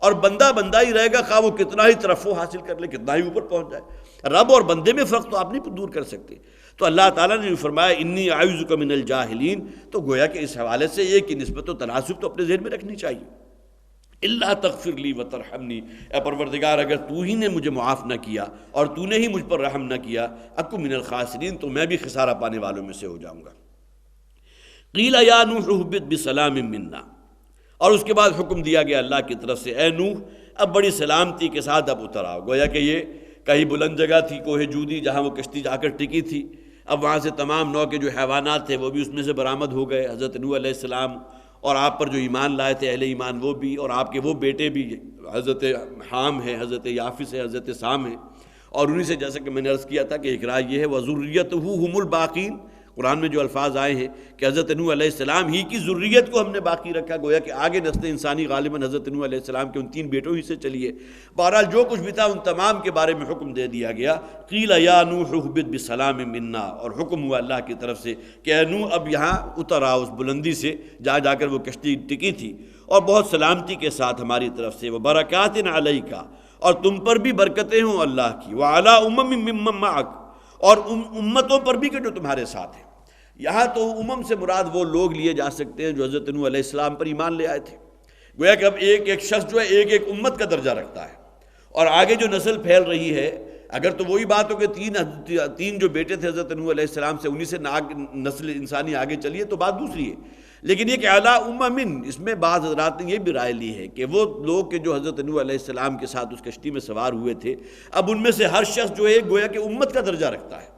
اور بندہ بندہ ہی رہے گا، خواہ وہ کتنا ہی ترفع حاصل کر لے، کتنا ہی اوپر پہنچ جائے۔ رب اور بندے میں فرق تو آپ نہیں دور کر سکتے۔ تو اللہ تعالیٰ نے جو فرمایا انی اعوذک من الجاہلین، تو گویا کہ اس حوالے سے یہ کہ نسبت و تناسب تو اپنے ذہن میں رکھنی چاہیے۔ اللہ تغفر لی وترحمنی، اے پروردگار اگر تو ہی نے مجھے معاف نہ کیا اور تو نے ہی مجھ پر رحم نہ کیا، اکن من الخاسرین، تو میں بھی خسارہ پانے والوں میں سے ہو جاؤں گا۔ قیل یا نوح اہبط بسلام منا، اور اس کے بعد حکم دیا گیا اللہ کی طرف سے، اے نوح اب بڑی سلامتی کے ساتھ اب اتر آؤ۔ گویا کہ یہ کہیں بلند جگہ تھی، کوہ جودی، جہاں وہ کشتی جا کر ٹکی تھی۔ اب وہاں سے تمام نوع کے جو حیوانات تھے وہ بھی اس میں سے برآمد ہو گئے۔ حضرت نوح علیہ السلام اور آپ پر جو ایمان لائے تھے اہل ایمان وہ بھی، اور آپ کے وہ بیٹے بھی، حضرت حام ہے، حضرت یافس ہے، حضرت سام ہے، اور انہی سے جیسا کہ میں نے عرض کیا تھا کہ ایک رائے یہ ہے وَذُرِّيَّتُهُ هُمُ الْبَاقِينَ، قرآن میں جو الفاظ آئے ہیں کہ حضرت نوح علیہ السلام ہی کی ذریت کو ہم نے باقی رکھا، گویا کہ آگے نسل انسانی غالباً حضرت نوح علیہ السلام کے ان 3 بیٹوں ہی سے چلی ہے۔ بہرحال جو کچھ بھی تھا ان تمام کے بارے میں حکم دے دیا گیا۔ قیل یا نوح اہبط بسلام منا، اور حکم ہوا اللہ کی طرف سے کہ اے نوح اب یہاں اتر آؤ، اس بلندی سے جا کر وہ کشتی ٹکی تھی، اور بہت سلامتی کے ساتھ ہماری طرف سے، وبرکات علیک، اور تم پر بھی برکتیں ہوں اللہ کی، وعلی امم ممن معک، اور امتوں پر بھی کہ جو تمہارے ساتھ ہیں۔ یہاں تو امم سے مراد وہ لوگ لیے جا سکتے ہیں جو حضرت نوح علیہ السلام پر ایمان لے آئے تھے۔ گویا کہ اب ایک شخص جو ہے ایک امت کا درجہ رکھتا ہے، اور آگے جو نسل پھیل رہی ہے، اگر تو وہی بات ہو کہ تین جو بیٹے تھے حضرت نوح علیہ السلام سے، انہی سے نسل انسانی آگے چلی ہے تو بات دوسری ہے۔ لیکن یہ کہ اعلیٰ امم، اس میں بعض حضرات نے یہ بھی رائے لی ہے کہ وہ لوگ کہ جو حضرت نوح علیہ السلام کے ساتھ اس کشتی میں سوار ہوئے تھے، اب ان میں سے ہر شخص جو ہے گویا کہ امت کا درجہ رکھتا ہے،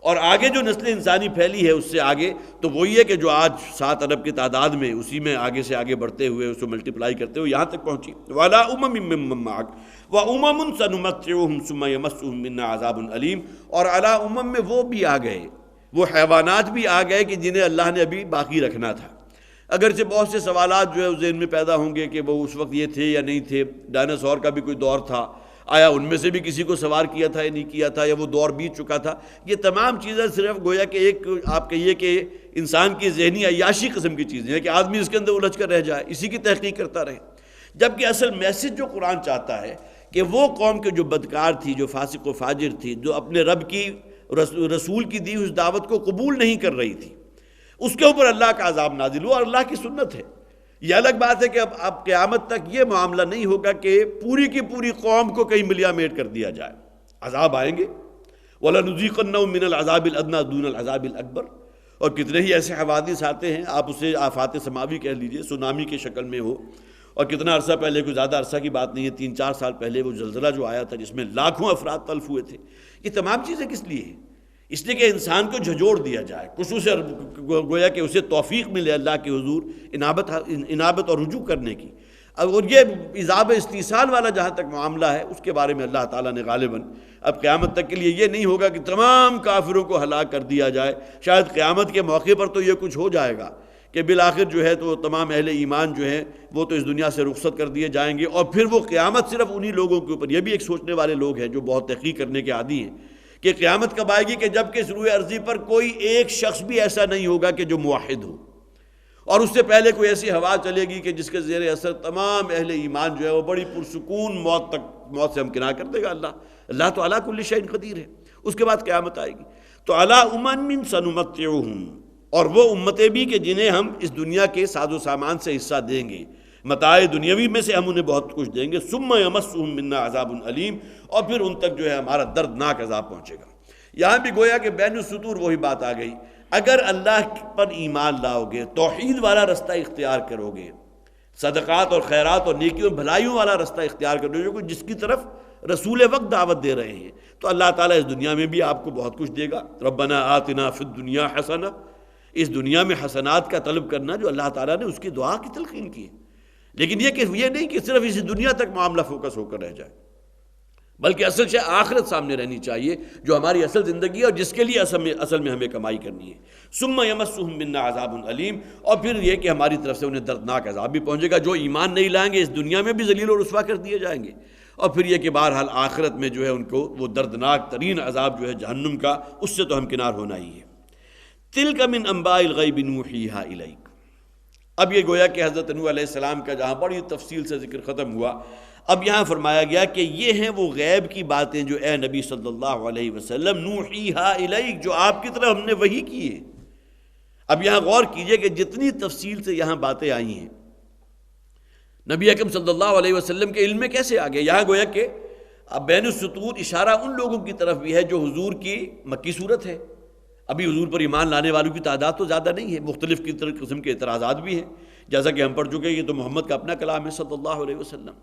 اور آگے جو نسل انسانی پھیلی ہے اس سے آگے تو وہی ہے کہ جو آج 7 ارب کی تعداد میں اسی میں آگے سے آگے بڑھتے ہوئے اس کو ملٹیپلائی کرتے ہوئے یہاں تک پہنچی۔ وعلی امم ممن معک وامم سنمتعهم ثم یمسهم منا عذاب علیم، اور علی امم میں وہ بھی آ گئے وہ حیوانات بھی آ گئے کہ جنہیں اللہ نے ابھی باقی رکھنا تھا۔ اگرچہ بہت سے سوالات جو ہے ذہن میں پیدا ہوں گے کہ وہ اس وقت یہ تھے یا نہیں تھے، ڈائناسور کا بھی کوئی دور تھا، آیا ان میں سے بھی کسی کو سوار کیا تھا یا نہیں کیا تھا، یا وہ دور بیت چکا تھا؟ یہ تمام چیزیں صرف گویا کہ ایک آپ کہیے کہ انسان کی ذہنی عیاشی قسم کی چیزیں ہیں کہ آدمی اس کے اندر الجھ کر رہ جائے، اسی کی تحقیق کرتا رہے۔ جبکہ اصل میسج جو قرآن چاہتا ہے کہ وہ قوم کے جو بدکار تھی، جو فاسق و فاجر تھی، جو اپنے رب کی رسول کی دی اس دعوت کو قبول نہیں کر رہی تھی، اس کے اوپر اللہ کا عذاب نازل ہوا، اور اللہ کی سنت ہے۔ یہ الگ بات ہے کہ اب قیامت تک یہ معاملہ نہیں ہوگا کہ پوری کی پوری قوم کو کہیں ملیا میٹ کر دیا جائے، عذاب آئیں گے۔ وَلَنُذِيقَنَّهُم مِّنَ الْعَذَابِ الْأَدْنَىٰ دُونَ الْعَذَابِ الْأَكْبَرِ، اور کتنے ہی ایسے حوادث آتے ہیں، آپ اسے آفات سماوی کہہ لیجئے، سونامی کے شکل میں ہو، اور کتنا عرصہ پہلے، کوئی زیادہ عرصہ کی بات نہیں ہے، 3-4 سال پہلے وہ زلزلہ جو آیا تھا جس میں لاکھوں افراد تلف ہوئے تھے۔ یہ تمام چیزیں کس لیے ہیں؟ اس لیے کہ انسان کو جھجوڑ دیا جائے، کچھ اسے گویا کہ اسے توفیق ملے اللہ کے حضور انابت اور رجوع کرنے کی۔ اور یہ عذاب استیصال والا جہاں تک معاملہ ہے، اس کے بارے میں اللہ تعالیٰ نے غالباً اب قیامت تک کے لیے یہ نہیں ہوگا کہ تمام کافروں کو ہلاک کر دیا جائے۔ شاید قیامت کے موقع پر تو یہ کچھ ہو جائے گا کہ بالآخر جو ہے تو تمام اہل ایمان جو ہیں وہ تو اس دنیا سے رخصت کر دیے جائیں گے، اور پھر وہ قیامت صرف انہی لوگوں کے اوپر۔ یہ بھی ایک سوچنے والے لوگ ہیں جو بہت تحقیق کرنے کے عادی ہیں کہ قیامت کب آئے گی کہ جب کہ اس روئے ارضی پر کوئی ایک شخص بھی ایسا نہیں ہوگا کہ جو موحد ہو، اور اس سے پہلے کوئی ایسی ہوا چلے گی کہ جس کے زیر اثر تمام اہل ایمان جو ہے وہ بڑی پرسکون موت سے ہمکنار کر دے گا۔ اللہ تو علی کل شیء قدیر ہے۔ اس کے بعد قیامت آئے گی تو علی امم سنمتعہم، اور وہ امتیں بھی کہ جنہیں ہم اس دنیا کے ساز و سامان سے حصہ دیں گے، متاع دنیاوی میں سے ہم انہیں بہت کچھ دیں گے، ثم یمسہم منا عذاب علیم، اور پھر ان تک جو ہے ہمارا دردناک عذاب پہنچے گا۔ یہاں بھی گویا کہ بین السطور وہی بات آ گئی، اگر اللہ پر ایمان لاؤ گے، توحید والا رستہ اختیار کرو گے، صدقات اور خیرات اور نیکیوں اور بھلائیوں والا رستہ اختیار کرو گے، جس کی طرف رسول وقت دعوت دے رہے ہیں، تو اللہ تعالیٰ اس دنیا میں بھی آپ کو بہت کچھ دے گا۔ ربنا آتنا فی الدنیا حسنہ، اس دنیا میں حسنات کا طلب کرنا جو اللہ تعالیٰ نے اس کی دعا کی تلقین کی ہے، لیکن یہ نہیں کہ صرف اسی دنیا تک معاملہ فوکس ہو کر رہ جائے، بلکہ اصل شے آخرت سامنے رہنی چاہیے جو ہماری اصل زندگی ہے اور جس کے لیے اصل میں ہمیں کمائی کرنی ہے۔ ثم یمسہم منا عذاب علیم، اور پھر یہ کہ ہماری طرف سے انہیں دردناک عذاب بھی پہنچے گا۔ جو ایمان نہیں لائیں گے اس دنیا میں بھی ذلیل و رسوا کر دیے جائیں گے، اور پھر یہ کہ بہرحال آخرت میں جو ہے ان کو وہ دردناک ترین عذاب جو ہے جہنم کا، اس سے تو ہمکنار ہونا ہی ہے۔ تلک من انباء الغیب نوحیہا الیک، اب یہ گویا کہ حضرت نوح علیہ السلام کا جہاں بڑی تفصیل سے ذکر ختم ہوا، اب یہاں فرمایا گیا کہ یہ ہیں وہ غیب کی باتیں جو اے نبی صلی اللہ علیہ وسلم نوحیہا الیک، جو آپ کی طرف ہم نے وحی کی ہے۔ اب یہاں غور کیجئے کہ جتنی تفصیل سے یہاں باتیں آئی ہیں، نبی اکرم صلی اللہ علیہ وسلم کے علم میں کیسے آ گئے؟ یہاں گویا کہ اب بین السطور اشارہ ان لوگوں کی طرف بھی ہے جو حضور کی مکی صورت ہے، ابھی حضور پر ایمان لانے والوں کی تعداد تو زیادہ نہیں ہے، مختلف قسم کے اعتراضات بھی ہیں، جیسا کہ ہم پڑھ چکے ہیں، یہ تو محمد کا اپنا کلام ہے صلی اللہ علیہ وسلم،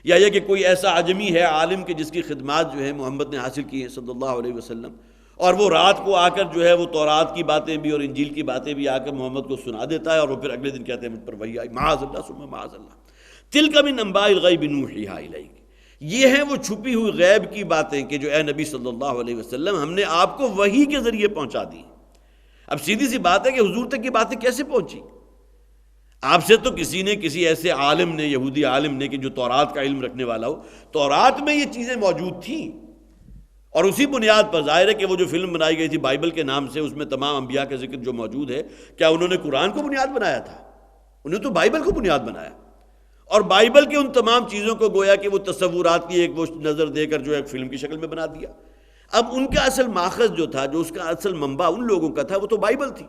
یا یہ کہ کوئی ایسا عجمی ہے عالم کہ جس کی خدمات جو ہے محمد نے حاصل کی ہیں صلی اللہ علیہ وسلم، اور وہ رات کو آ کر جو ہے وہ تورات کی باتیں بھی اور انجیل کی باتیں بھی آ کر محمد کو سنا دیتا ہے، اور وہ پھر اگلے دن کہتے ہیں مجھ پر وحی آئی، معاذ اللہ ثم معاذ اللہ۔ تلک من انباء الغیب نوحیہا الیک، یہ ہیں وہ چھپی ہوئی غیب کی باتیں کہ جو اے نبی صلی اللہ علیہ وسلم ہم نے آپ کو وحی کے ذریعے پہنچا دی۔ اب سیدھی سی بات ہے کہ حضور تک یہ باتیں کیسے پہنچی؟ آپ سے تو کسی ایسے عالم نے، یہودی عالم نے کہ جو تورات کا علم رکھنے والا ہو، تورات میں یہ چیزیں موجود تھیں، اور اسی بنیاد پر ظاہر ہے کہ وہ جو فلم بنائی گئی تھی بائبل کے نام سے، اس میں تمام انبیاء کا ذکر جو موجود ہے، کیا انہوں نے قرآن کو بنیاد بنایا تھا؟ انہوں نے تو بائبل کو بنیاد بنایا، اور بائبل کے ان تمام چیزوں کو گویا کہ وہ تصورات کی ایک وہ نظر دے کر جو ایک فلم کی شکل میں بنا دیا۔ اب ان کا اصل ماخذ جو تھا، جو اس کا اصل منبع ان لوگوں کا تھا، وہ تو بائبل تھی،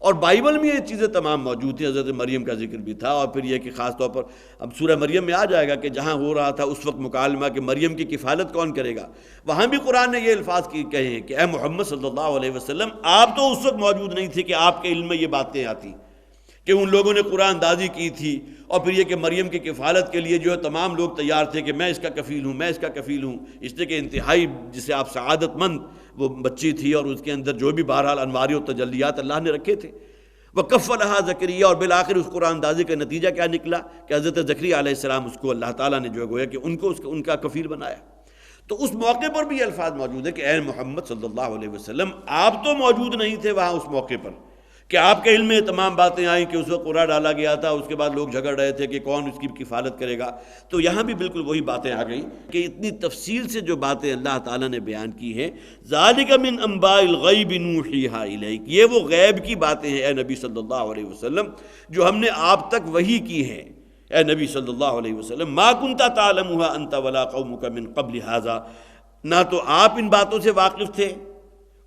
اور بائبل میں یہ چیزیں تمام موجود تھیں۔ حضرت مریم کا ذکر بھی تھا، اور پھر یہ کہ خاص طور پر اب سورہ مریم میں آ جائے گا کہ جہاں ہو رہا تھا اس وقت مکالمہ کہ مریم کی کفالت کون کرے گا، وہاں بھی قرآن نے یہ الفاظ کہے ہیں کہ اے محمد صلی اللہ علیہ وسلم، آپ تو اس وقت موجود نہیں تھے کہ آپ کے علم میں یہ باتیں آتی، کہ ان لوگوں نے قرآن اندازی کی تھی، اور پھر یہ کہ مریم کی کفالت کے لیے جو ہے تمام لوگ تیار تھے کہ میں اس کا کفیل ہوں، میں اس کا کفیل ہوں، اس لیے کہ انتہائی جسے آپ سعادت مند وہ بچی تھی، اور اس کے اندر جو بھی بہرحال انواری و تجلیات اللہ نے رکھے تھے۔ وَكَفَّلَهَا زکریا، اور بالآخر اس قرآن اندازی کا نتیجہ کیا نکلا کہ حضرت زکریا علیہ السلام اس کو اللہ تعالیٰ نے جو ہے گویا کہ ان کا کفیل بنایا۔ تو اس موقع پر بھی یہ الفاظ موجود ہے کہ اے محمد صلی اللہ علیہ وسلم آپ تو موجود نہیں تھے وہاں اس موقع پر کہ آپ کے علم میں تمام باتیں آئیں کہ اس وقت قرآن ڈالا گیا تھا، اس کے بعد لوگ جھگڑ رہے تھے کہ کون اس کی کفالت کرے گا. تو یہاں بھی بالکل وہی باتیں آ گئیں کہ اتنی تفصیل سے جو باتیں اللہ تعالیٰ نے بیان کی ہیں، ذالک من انباء الغیب نوحیہا الیک، یہ وہ غیب کی باتیں ہیں اے نبی صلی اللہ علیہ وسلم جو ہم نے آپ تک وحی کی ہیں. اے نبی صلی اللہ علیہ وسلم ما کنت تعلمها انت ولا قومک من قبل ھذا، نہ تو آپ ان باتوں سے واقف تھے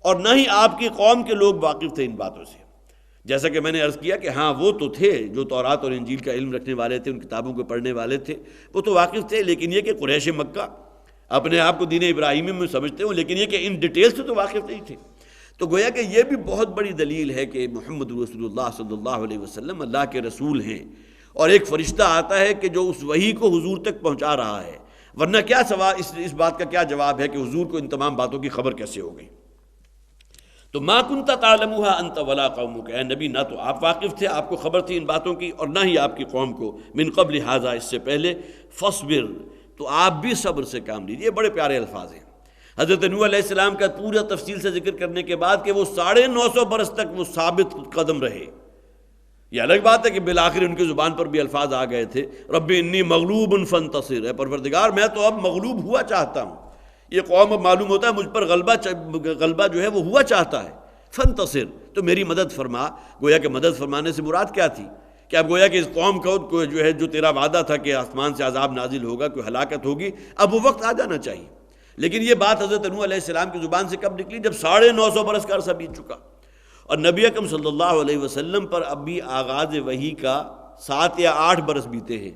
اور نہ ہی آپ کی قوم کے لوگ واقف تھے ان باتوں سے. جیسا کہ میں نے عرض کیا کہ ہاں وہ تو تھے جو تورات اور انجیل کا علم رکھنے والے تھے، ان کتابوں کو پڑھنے والے تھے، وہ تو واقف تھے، لیکن یہ کہ قریش مکہ اپنے آپ کو دین ابراہیمی میں سمجھتے ہوں، لیکن یہ کہ ان ڈیٹیل سے تو واقف نہیں تھے. تو گویا کہ یہ بھی بہت بڑی دلیل ہے کہ محمد رسول اللہ صلی اللہ علیہ وسلم اللہ کے رسول ہیں، اور ایک فرشتہ آتا ہے کہ جو اس وحی کو حضور تک پہنچا رہا ہے. ورنہ کیا سوال اس بات کا کیا جواب ہے کہ حضور کو ان تمام باتوں کی خبر کیسے ہو گئی؟ تو ما کنت تعلمها انت ولا قومک، اے نبی نہ تو آپ واقف تھے، آپ کو خبر تھی ان باتوں کی، اور نہ ہی آپ کی قوم کو، من قبل ھذا اس سے پہلے، فاصبر تو آپ بھی صبر سے کام لیجیے. بڑے پیارے الفاظ ہیں. حضرت نوح علیہ السلام کا پورا تفصیل سے ذکر کرنے کے بعد کہ وہ 950 برس تک وہ ثابت قدم رہے. یہ الگ بات ہے کہ بالآخر ان کی زبان پر بھی الفاظ آ گئے تھے، رب انی مغلوب فانتصر، اے پروردگار میں تو اب مغلوب ہوا چاہتا ہوں. یہ قوم اب معلوم ہوتا ہے مجھ پر غلبہ جو ہے وہ ہوا چاہتا ہے. فانتصر تو میری مدد فرما. گویا کہ مدد فرمانے سے مراد کیا تھی؟ کہ اب گویا کہ اس قوم کو جو ہے جو تیرا وعدہ تھا کہ آسمان سے عذاب نازل ہوگا، کوئی ہلاکت ہوگی، اب وہ وقت آ جانا چاہیے. لیکن یہ بات حضرت نوح علیہ السلام کی زبان سے کب نکلی؟ جب 950 برس کا عرصہ بیت چکا، اور نبی اکرم صلی اللہ علیہ وسلم پر اب بھی آغاز وحی کا 7 یا 8 برس بیتے ہیں.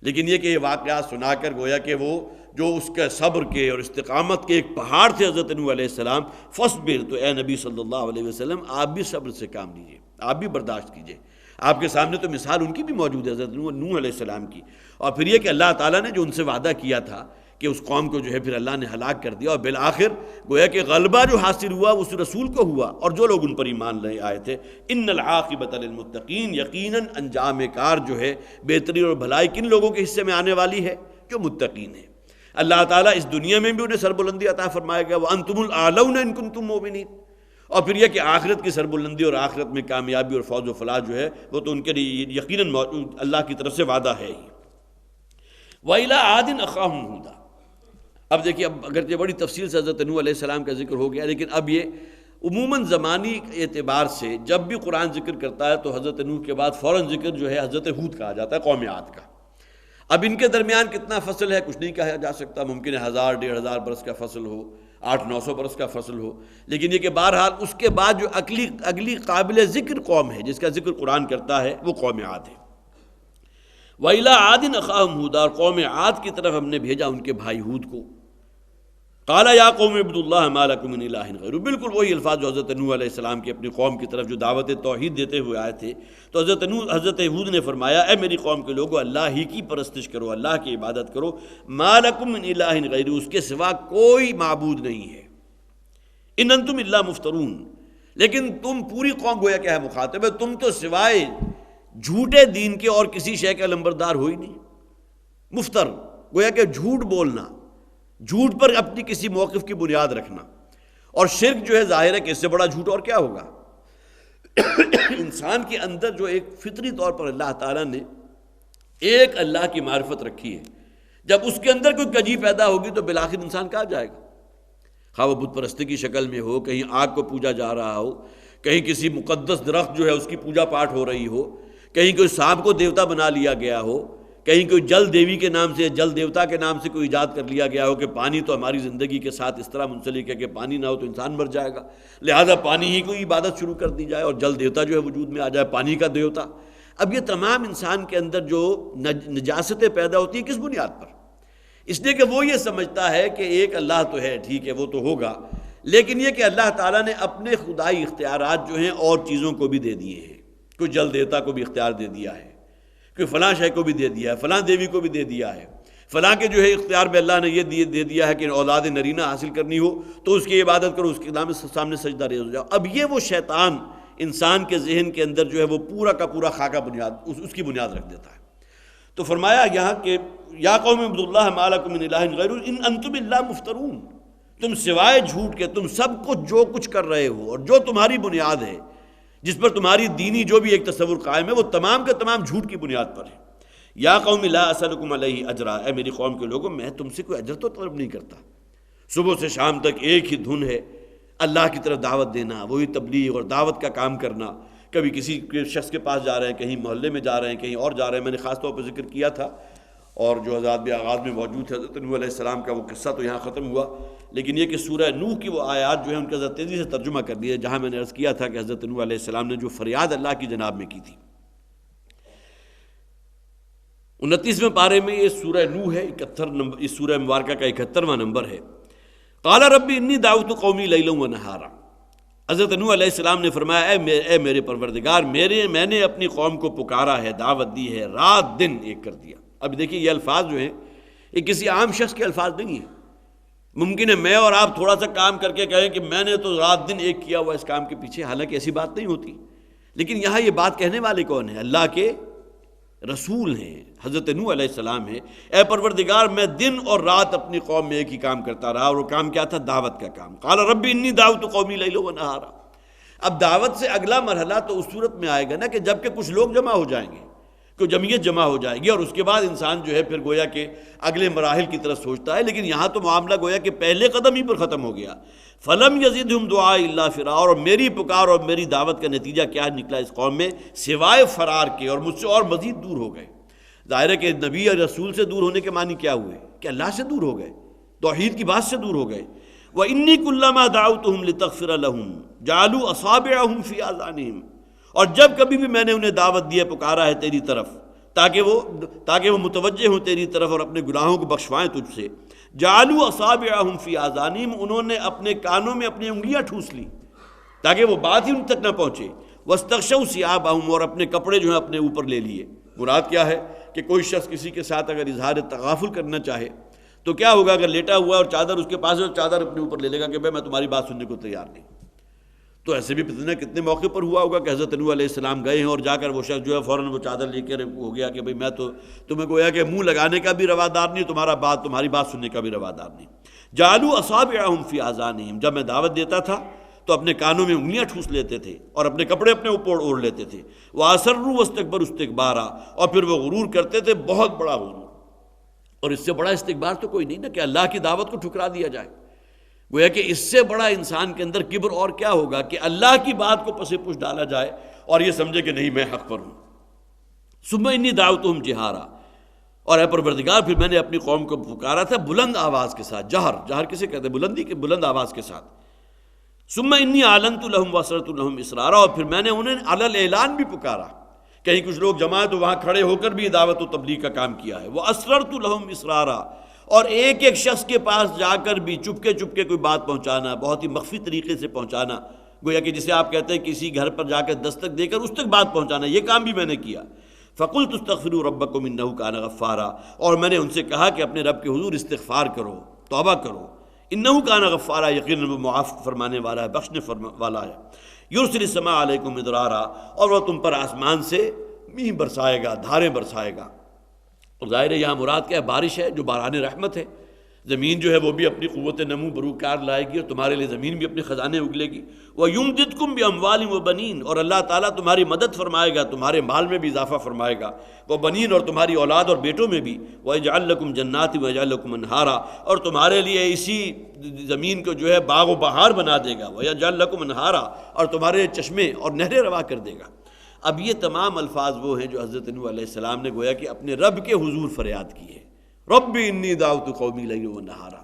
لیکن یہ کہ یہ واقعات سنا کر گویا کہ وہ جو اس کے صبر کے اور استقامت کے ایک پہاڑ تھے حضرت نوح علیہ السلام، فاصبر تو اے نبی صلی اللہ علیہ وسلم آپ بھی صبر سے کام لیجیے، آپ بھی برداشت کیجیے. آپ کے سامنے تو مثال ان کی بھی موجود ہے حضرت نوح علیہ السلام کی. اور پھر یہ کہ اللہ تعالیٰ نے جو ان سے وعدہ کیا تھا کہ اس قوم کو جو ہے پھر اللہ نے ہلاک کر دیا، اور بالآخر گویا کہ غلبہ جو حاصل ہوا اس رسول کو ہوا اور جو لوگ ان پر ایمان لے آئے تھے. ان العاقبۃ للمتقین، یقیناً انجام کار جو ہے، بہتری اور بھلائی کن لوگوں کے حصے میں آنے والی ہے؟ جو متقین ہیں. اللہ تعالیٰ اس دنیا میں بھی انہیں سربلندی عطا فرمائے گا، وَأَنْتُمُ الْأَعْلَوْنَ إِن كُنتُم مُؤْمِنِينَ. اور پھر یہ کہ آخرت کی سربلندی اور آخرت میں کامیابی اور فوز و فلاح جو ہے وہ تو ان کے لیے یقیناً اللہ کی طرف سے وعدہ ہے ہی. وَإِلَىٰ عَادٍ أَخَاهُمْ هُودًا. اب دیکھیے، اب اگرچہ بڑی تفصیل سے حضرت نوح علیہ السلام کا ذکر ہو گیا، لیکن اب یہ عموماً زمانی اعتبار سے جب بھی قرآن ذکر کرتا ہے تو حضرت نوح کے بعد فوراً ذکر جو ہے حضرت ہود کا آ جاتا ہے، قوم عاد کا. اب ان کے درمیان کتنا فصل ہے کچھ نہیں کہا جا سکتا، ممکن ہے 1000 1500 برس کا فصل ہو، 800-900 برس کا فصل ہو. لیکن یہ کہ بہرحال اس کے بعد جو اگلی قابل ذکر قوم ہے جس کا ذکر قرآن کرتا ہے وہ قوم عاد ہے. وَإِلَىٰ عَادٍ أَخَاهُمْ هُودًا، اور قوم عاد کی طرف ہم نے بھیجا ان کے بھائی ہود کو. قَالَ يَا قَوْمِ اعْبُدُوا اللَّهَ مَا لَكُم مِّنْ إِلَٰهٍ غَيْرُهُ. بالکل وہی الفاظ جو حضرت نوح علیہ السلام کی اپنی قوم کی طرف جو دعوت توحید دیتے ہوئے آئے تھے. تو حضرت ہود نے فرمایا، اے میری قوم کے لوگو، اللہ ہی کی پرستش کرو، اللہ کی عبادت کرو. مَا لَكُم مِّنْ إِلَٰهٍ غَيْرُهُ، اس کے سوا کوئی معبود نہیں ہے. إِنْ أَنْتُمْ إِلَّا مُفْتَرُونَ، لیکن تم پوری قوم گویا کیا ہے مخاطب ہے، تم تو سوائے جھوٹے دین کے اور کسی شے کا لمبردار ہو ہی نہیں. مفتر گویا کہ جھوٹ بولنا، جھوٹ پر اپنی کسی موقف کی بنیاد رکھنا، اور شرک جو ہے ظاہر ہے کہ اس سے بڑا جھوٹ اور کیا ہوگا. انسان کے اندر جو ایک فطری طور پر اللہ تعالیٰ نے ایک اللہ کی معرفت رکھی ہے، جب اس کے اندر کوئی کجی پیدا ہوگی تو بالآخر انسان کہاں جائے گا. خواہ وہ بت پرستی کی شکل میں ہو، کہیں آگ کو پوجا جا رہا ہو، کہیں کسی مقدس درخت جو ہے اس کی پوجا پاٹ ہو رہی ہو، کہیں کوئی سانپ کو دیوتا بنا لیا گیا ہو، کہیں کوئی جل دیوی کے نام سے، جل دیوتا کے نام سے کوئی ایجاد کر لیا گیا ہو کہ پانی تو ہماری زندگی کے ساتھ اس طرح منسلک ہے کہ پانی نہ ہو تو انسان مر جائے گا، لہذا پانی ہی کو عبادت شروع کر دی جائے اور جل دیوتا جو ہے وجود میں آ جائے، پانی کا دیوتا. اب یہ تمام انسان کے اندر جو نجاستیں پیدا ہوتی ہیں کس بنیاد پر؟ اس لیے کہ وہ یہ سمجھتا ہے کہ ایک اللہ تو ہے، ٹھیک ہے وہ تو ہوگا، لیکن یہ کہ اللہ تعالیٰ نے اپنے خدائی اختیارات جو ہیں اور چیزوں کو بھی دے دیے ہیں. کوئی جل دیوتا کو بھی اختیار دے دیا ہے، کہ فلاں شے کو بھی دے دیا ہے، فلاں دیوی کو بھی دے دیا ہے، فلاں کے جو ہے اختیار میں اللہ نے یہ دے دیا ہے کہ اولاد نرینہ حاصل کرنی ہو تو اس کی عبادت کرو، اس کے سامنے سجدہ ریز ہو جاؤ. اب یہ وہ شیطان انسان کے ذہن کے اندر جو ہے وہ پورا کا پورا خاکہ بنیاد اس کی بنیاد رکھ دیتا ہے. تو فرمایا یہاں کہ یا قوم اعبدوا اللہ ما لکم من الہ غیرہ ان انتم الا مفترون، تم سوائے جھوٹ کے تم سب کچھ جو کچھ کر رہے ہو اور جو تمہاری بنیاد ہے، جس پر تمہاری دینی جو بھی ایک تصور قائم ہے، وہ تمام کا تمام جھوٹ کی بنیاد پر ہے۔ یا قوم لا اسألکم علیہ اجرا، اے میری قوم کے لوگوں میں تم سے کوئی اجر تو طلب نہیں کرتا، صبح سے شام تک ایک ہی دھن ہے، اللہ کی طرف دعوت دینا، وہی تبلیغ اور دعوت کا کام کرنا۔ کبھی کسی شخص کے پاس جا رہے ہیں، کہیں محلے میں جا رہے ہیں، کہیں اور جا رہے ہیں۔ میں نے خاص طور پر ذکر کیا تھا، اور جو حضرات بھی آغاز میں موجود تھے، حضرت نوح علیہ السلام کا وہ قصہ تو یہاں ختم ہوا، لیکن یہ کہ سورہ نوح کی وہ آیات جو ہیں ان کا ذرا تیزی سے ترجمہ کر دیا، جہاں میں نے عرض کیا تھا کہ حضرت نوح علیہ السلام نے جو فریاد اللہ کی جناب میں کی تھی۔ 29ویں پارے میں یہ سورہ نوح ہے، 71 نمبر، اس سورہ مبارکہ کا 71واں نمبر ہے۔ قال رب انی دعوت قومی لیلا و نہارا، حضرت نوح علیہ السلام نے فرمایا اے میرے پروردگار، میں نے اپنی قوم کو پکارا ہے، دعوت دی ہے، رات دن ایک کر دیا۔ اب دیکھیے یہ الفاظ جو ہیں یہ کسی عام شخص کے الفاظ نہیں ہیں۔ ممکن ہے میں اور آپ تھوڑا سا کام کر کے کہیں کہ میں نے تو رات دن ایک کیا ہوا اس کام کے پیچھے، حالانکہ ایسی بات نہیں ہوتی، لیکن یہاں یہ بات کہنے والے کون ہیں؟ اللہ کے رسول ہیں، حضرت نوح علیہ السلام ہیں۔ اے پروردگار میں دن اور رات اپنی قوم میں ایک ہی کام کرتا رہا، اور وہ کام کیا تھا؟ دعوت کا کام۔ قال رب انی دعوت قومی لیلا و نہارا۔ اب دعوت سے اگلا مرحلہ تو اس صورت میں آئے گا نا کہ جب کہ کچھ لوگ جمع ہو جائیں گے، کہ جمعیت جمع ہو جائے گی، اور اس کے بعد انسان جو ہے پھر گویا کہ اگلے مراحل کی طرف سوچتا ہے، لیکن یہاں تو معاملہ گویا کہ پہلے قدم ہی پر ختم ہو گیا۔ فلم یزدہم دعائی الا فرارا، اور میری پکار اور میری دعوت کا نتیجہ کیا نکلا اس قوم میں؟ سوائے فرار کے، اور مجھ سے اور مزید دور ہو گئے۔ ظاہر ہے کہ نبی اور رسول سے دور ہونے کے معنی کیا ہوئے؟ کہ اللہ سے دور ہو گئے، توحید کی بات سے دور ہو گئے۔ وَإِنِّي كُلَّمَا دَعَوْتُهُمْ لِتَغْفِرَ لَهُمْ جَعَلُوا أَصَابِعَهُمْ فِي آذَانِهِمْ، اور جب کبھی بھی میں نے انہیں دعوت دی ہے، پکارا ہے تیری طرف، تاکہ وہ متوجہ ہوں تیری طرف اور اپنے گناہوں کو بخشوائیں تجھ سے، جَعَلُوا أَصَابِعَهُمْ فِي آذَانِهِمْ، انہوں نے اپنے کانوں میں اپنی انگلیاں ٹھوس لی تاکہ وہ بات ہی ان تک نہ پہنچے۔ وَاسْتَغْشَوْا ثِيَابَهُمْ، اور اپنے کپڑے جو ہیں اپنے اوپر لے لیے۔ مراد کیا ہے کہ کوئی شخص کسی کے ساتھ اگر اظہار تغافل کرنا چاہے تو کیا ہوگا؟ اگر لیٹا ہوا اور چادر اس کے پاس ہے، چادر اپنے اوپر لے لے گا کہ بھائی میں تمہاری بات سننے کو تیار نہیں۔ تو ایسے بھی کتنے موقع پر ہوا ہوگا کہ حضرت نوح علیہ السلام گئے ہیں اور جا کر وہ شخص جو ہے فوراً وہ چادر لے کر ہو گیا کہ بھائی میں تو تمہیں گویا کہ منہ لگانے کا بھی روادار نہیں، تمہاری بات سننے کا بھی روادار نہیں۔ جعلوا اصابعهم فی آذانہم، جب میں دعوت دیتا تھا تو اپنے کانوں میں انگلیاں ٹھوس لیتے تھے اور اپنے کپڑے اپنے اوپر اوڑھ لیتے تھے۔ وَأَسَرُّوا وَاسْتَكْبَرُوا اسْتِكْبَارًا، اور پھر وہ غرور کرتے تھے، بہت بڑا غرور۔ اور اس سے بڑا استکبار تو کوئی نہیں نا کہ اللہ کی دعوت کو ٹھکرا دیا جائے۔ گویا کہ اس سے بڑا انسان کے اندر کبر اور کیا ہوگا کہ اللہ کی بات کو پس پش ڈالا جائے اور یہ سمجھے کہ نہیں میں حق پر ہوں۔ ثم انی دعوتہم جہارا، اور اے پروردگار پھر میں نے اپنی قوم کو پکارا تھا بلند آواز کے ساتھ۔ جہر کسے کہتے ہیں؟ بلندی کے، بلند آواز کے ساتھ۔ ثم انی اعلنت لہم واسررت لہم اسرارا، اور پھر میں نے انہیں علل اعلان بھی پکارا، کہیں کچھ لوگ جمع ہیں تو وہاں کھڑے ہو کر بھی دعوت و تبلیغ کا کام کیا ہے۔ واسررت لہم اسرارا، اور ایک ایک شخص کے پاس جا کر بھی چپکے چپکے کوئی بات پہنچانا، بہت ہی مخفی طریقے سے پہنچانا، گویا کہ جسے آپ کہتے ہیں کسی گھر پر جا کر دستک دے کر اس تک بات پہنچانا، یہ کام بھی میں نے کیا۔ فقلت استغفروا ربکم انہ کان غفارا، اور میں نے ان سے کہا کہ اپنے رب کے حضور استغفار کرو، توبہ کرو، انہ کان غفارا، یقیناً وہ معاف فرمانے والا ہے، بخشنے والا ہے۔ یرسل السماء علیکم مدرارا، اور وہ تم پر آسمان سے میہ برسائے گا، دھاریں برسائے گا۔ اور ظاہر ہے یہاں مراد کیا ہے؟ بارش ہے جو باران رحمت ہے۔ زمین جو ہے وہ بھی اپنی قوت نمو بروکار لائے گی، اور تمہارے لیے زمین بھی اپنے خزانے اگلے گی۔ وَيُمْدِدْكُمْ بِأَمْوَالٍ وَبَنِينَ، اور اللہ تعالیٰ تمہاری مدد فرمائے گا، تمہارے مال میں بھی اضافہ فرمائے گا۔ وَبَنِينَ، اور تمہاری اولاد اور بیٹوں میں بھی۔ وَيَجْعَلْ لَكُمْ جَنَّاتٍ وَيَجْعَلْ لَكُمْ أَنْهَارًا، اور تمہارے لیے اسی زمین کو جو ہے باغ و بہار بنا دے گا۔ وَيَجْعَلْ لَكُمْ أَنْهَارًا، اور تمہارے چشمے اور نہریں روا کر دے گا۔ اب یہ تمام الفاظ وہ ہیں جو حضرت نوح علیہ السلام نے گویا کہ اپنے رب کے حضور فریاد کی ہے، رب انی دعوت قومی لیلا ونہارا۔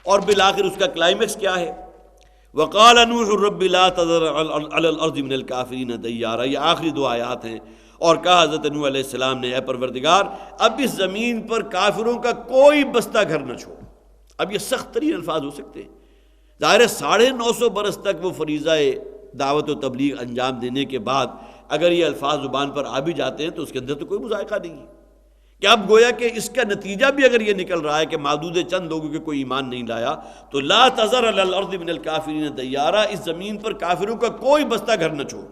اور بالآخر اس کا کلائمیکس کیا ہے؟ وقال نوح رب لا تذر علی الارض من الکافرین دیارا، یہ آخری دو آیات ہیں۔ اور کہا حضرت نوح علیہ السلام نے، اے پروردگار اب اس زمین پر کافروں کا کوئی بستہ گھر نہ چھوڑ۔ اب یہ سخت ترین الفاظ ہو سکتے ہیں، ظاہر ہے 950 برس تک وہ فریضہ دعوت و تبلیغ انجام دینے کے بعد اگر یہ الفاظ زبان پر آ بھی جاتے ہیں تو اس کے اندر تو کوئی مذائقہ نہیں ہے کہ اب گویا کہ اس کا نتیجہ بھی اگر یہ نکل رہا ہے کہ معدود چند لوگوں کے کوئی ایمان نہیں لایا، تو لا تذر علی الارض من الکافرین دیارا، اس زمین پر کافروں کا کوئی بستہ گھر نہ چھوڑ۔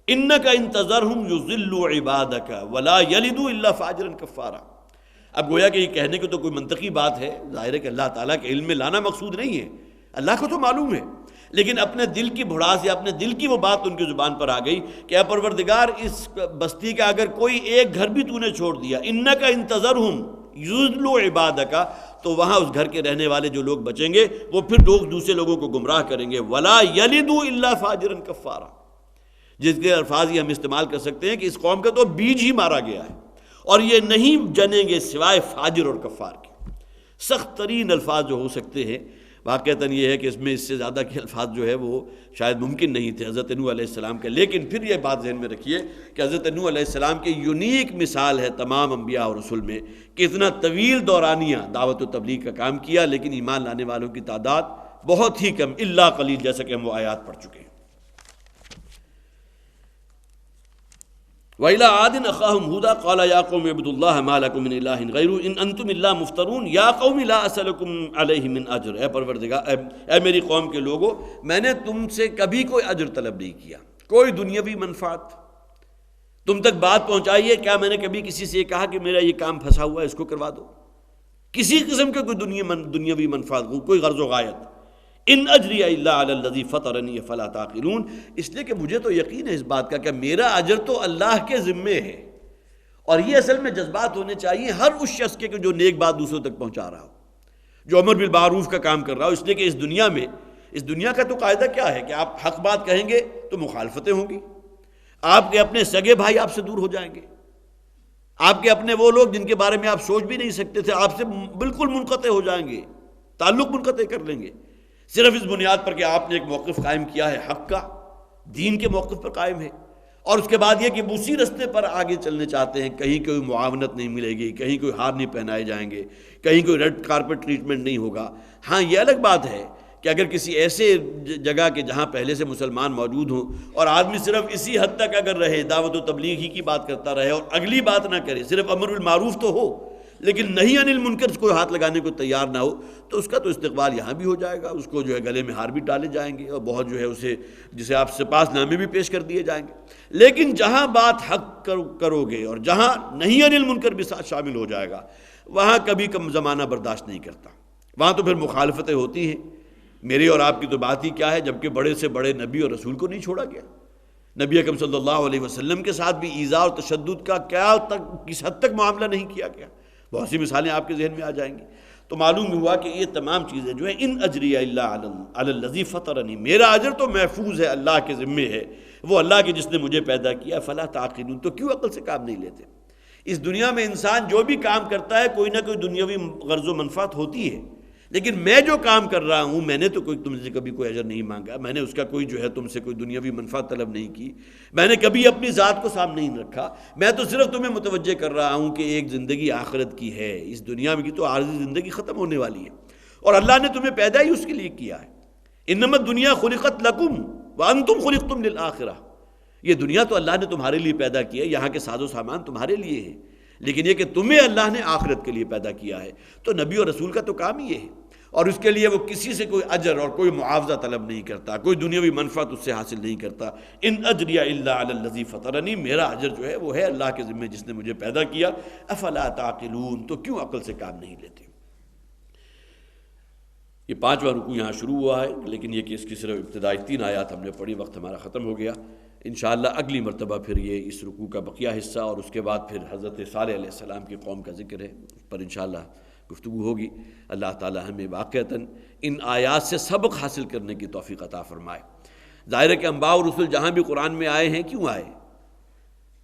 انک ان تذرہم یضلوا عبادک ولا یلدوا الا فاجرا کفارا، اب گویا کہ یہ کہنے کی تو کوئی منطقی بات ہے، ظاہر ہے کہ اللہ تعالیٰ کے علم میں لانا مقصود نہیں ہے، اللہ کو تو معلوم ہے، لیکن اپنے دل کی بھڑاس یا اپنے دل کی وہ بات ان کی زبان پر آ گئی کہ اے پروردگار اس بستی کا اگر کوئی ایک گھر بھی تو نے چھوڑ دیا، انک انتظرہم یضلوا عبادک، تو وہاں اس گھر کے رہنے والے جو لوگ بچیں گے وہ پھر دوسرے لوگوں کو گمراہ کریں گے، ولا یلدوا الا فاجرا کفارا، جس کے الفاظ یہ ہم استعمال کر سکتے ہیں کہ اس قوم کا تو بیج ہی مارا گیا ہے اور یہ نہیں جنیں گے سوائے فاجر اور کفار کے۔ سخت ترین الفاظ جو ہو سکتے ہیں، واقعتاً یہ ہے کہ اس میں اس سے زیادہ کے الفاظ جو ہے وہ شاید ممکن نہیں تھے حضرت نوح علیہ السلام کے، لیکن پھر یہ بات ذہن میں رکھیے کہ حضرت نوح علیہ السلام کی یونیک مثال ہے تمام انبیاء اور رسول میں کہ اتنا طویل دورانیہ دعوت و تبلیغ کا کام کیا، لیکن ایمان لانے والوں کی تعداد بہت ہی کم، الا قلیل، جیسا کہ ہم وہ آیات پڑھ چکے ہیں۔ وَإِلَىٰ عَادٍ أَخَاهُمْ هُودًا قَالَ يَا قَوْمِ اعْبُدُوا اللَّهَ مَا لَكُم مِّنْ إِلَٰهٍ غَيْرُهُ إِنْ أَنتُمْ إِلَّا مُفْتَرُونَ يَا قَوْمِ لَا أَسْأَلُكُمْ عَلَيْهِ مِنْ أَجْرٍ، اے پروردگار، اے میری قوم کے لوگو، میں نے تم سے کبھی کوئی اجر طلب نہیں کیا، کوئی دنیاوی منفعت تم تک بات پہنچائی ہے کیا؟ میں نے کبھی کسی سے یہ کہا کہ میرا یہ کام پھنسا ہوا ہے اس کو کروا دو؟ کسی قسم کے کوئی دنیاوی منفعت، کوئی غرض و غایت۔ ان اجری الا علی الذی فطرنی فلا تعقلون، اس لیے کہ مجھے تو یقین ہے اس بات کا کہ میرا اجر تو اللہ کے ذمے ہے، اور یہ اصل میں جذبات ہونے چاہیے ہر اس شخص کے جو نیک بات دوسروں تک پہنچا رہا ہو، جو امر بالمعروف کا کام کر رہا ہو، اس لیے کہ اس دنیا کا تو قاعدہ کیا ہے کہ آپ حق بات کہیں گے تو مخالفتیں ہوں گی، آپ کے اپنے سگے بھائی آپ سے دور ہو جائیں گے، آپ کے اپنے وہ لوگ جن کے بارے میں آپ سوچ بھی نہیں سکتے تھے آپ سے بالکل منقطع ہو جائیں گے، تعلق منقطع کر لیں گے، صرف اس بنیاد پر کہ آپ نے ایک موقف قائم کیا ہے حق کا، دین کے موقف پر قائم ہے، اور اس کے بعد یہ کہ اسی رستے پر آگے چلنے چاہتے ہیں، کہیں کوئی معاونت نہیں ملے گی، کہیں کوئی ہار نہیں پہنائے جائیں گے، کہیں کوئی ریڈ کارپٹ ٹریٹمنٹ نہیں ہوگا۔ ہاں یہ الگ بات ہے کہ اگر کسی ایسے جگہ کے جہاں پہلے سے مسلمان موجود ہوں اور آدمی صرف اسی حد تک اگر رہے، دعوت و تبلیغ ہی کی بات کرتا رہے اور اگلی بات نہ کرے، صرف امر بالمعروف تو ہو لیکن نہیں عن المنکر کوئی ہاتھ لگانے کو تیار نہ ہو، تو اس کا تو استقبال یہاں بھی ہو جائے گا، اس کو جو ہے گلے میں ہار بھی ڈالے جائیں گے اور بہت جو ہے جسے آپ سپاس نامے بھی پیش کر دیے جائیں گے۔ لیکن جہاں بات حق کرو گے اور جہاں نہیں عن المنکر بھی ساتھ شامل ہو جائے گا، وہاں کبھی کم زمانہ برداشت نہیں کرتا، وہاں تو پھر مخالفتیں ہوتی ہیں۔ میری اور آپ کی تو بات ہی کیا ہے، جبکہ بڑے سے بڑے نبی اور رسول کو نہیں چھوڑا گیا، نبی اکرم صلی اللہ علیہ وسلم کے ساتھ بھی ایذاء اور تشدد کا کس حد تک معاملہ نہیں کیا گیا، بہت سی مثالیں آپ کے ذہن میں آ جائیں گی۔ تو معلوم ہوا کہ یہ تمام چیزیں جو ہیں ان اجری الا علی الذی فطرنی، میرا اجر تو محفوظ ہے، اللہ کے ذمے ہے، وہ اللہ کے جس نے مجھے پیدا کیا، فلا تعقلون، تو کیوں عقل سے کام نہیں لیتے؟ اس دنیا میں انسان جو بھی کام کرتا ہے کوئی نہ کوئی دنیاوی غرض و منفعت ہوتی ہے، لیکن میں جو کام کر رہا ہوں میں نے تو تم سے کبھی کوئی اجر نہیں مانگا، میں نے اس کا کوئی جو ہے تم سے کوئی دنیاوی منفعت طلب نہیں کی، میں نے کبھی اپنی ذات کو سامنے نہیں رکھا، میں تو صرف تمہیں متوجہ کر رہا ہوں کہ ایک زندگی آخرت کی ہے، اس دنیا میں کی تو عارضی زندگی ختم ہونے والی ہے، اور اللہ نے تمہیں پیدا ہی اس کے لیے کیا ہے۔ انما الدنیا خلقت لکم وانتم خلقتم للآخرہ، یہ دنیا تو اللہ نے تمہارے لیے پیدا کی ہے، یہاں کے ساز و سامان تمہارے لیے ہے، لیکن یہ کہ تمہیں اللہ نے آخرت کے لیے پیدا کیا ہے۔ تو نبی اور رسول کا تو کام ہی یہ ہے، اور اس کے لیے وہ کسی سے کوئی اجر اور کوئی معاوضہ طلب نہیں کرتا، کوئی دنیاوی منفعت اس سے حاصل نہیں کرتا۔ ان اجری الا علی الذی فطرنی، میرا اجر جو ہے وہ ہے اللہ کے ذمہ جس نے مجھے پیدا کیا۔ افلا تعقلون، تو کیوں عقل سے کام نہیں لیتے؟ یہ 5واں رکوع یہاں شروع ہوا ہے، لیکن یہ کہ اس کی صرف ابتدائی 3 آیات ہم نے پڑھی، وقت ہمارا ختم ہو گیا۔ انشاءاللہ اگلی مرتبہ پھر یہ اس رکوع کا بقیہ حصہ اور اس کے بعد پھر حضرت صالح علیہ السلام کی قوم کا ذکر ہے، اس پر انشاءاللہ گفتگو ہوگی۔ اللہ تعالی ہمیں واقعتاً ان آیات سے سبق حاصل کرنے کی توفیق عطا فرمائے۔ ظاہر ہے کہ انبیاء اور رسول جہاں بھی قرآن میں آئے ہیں، کیوں آئے؟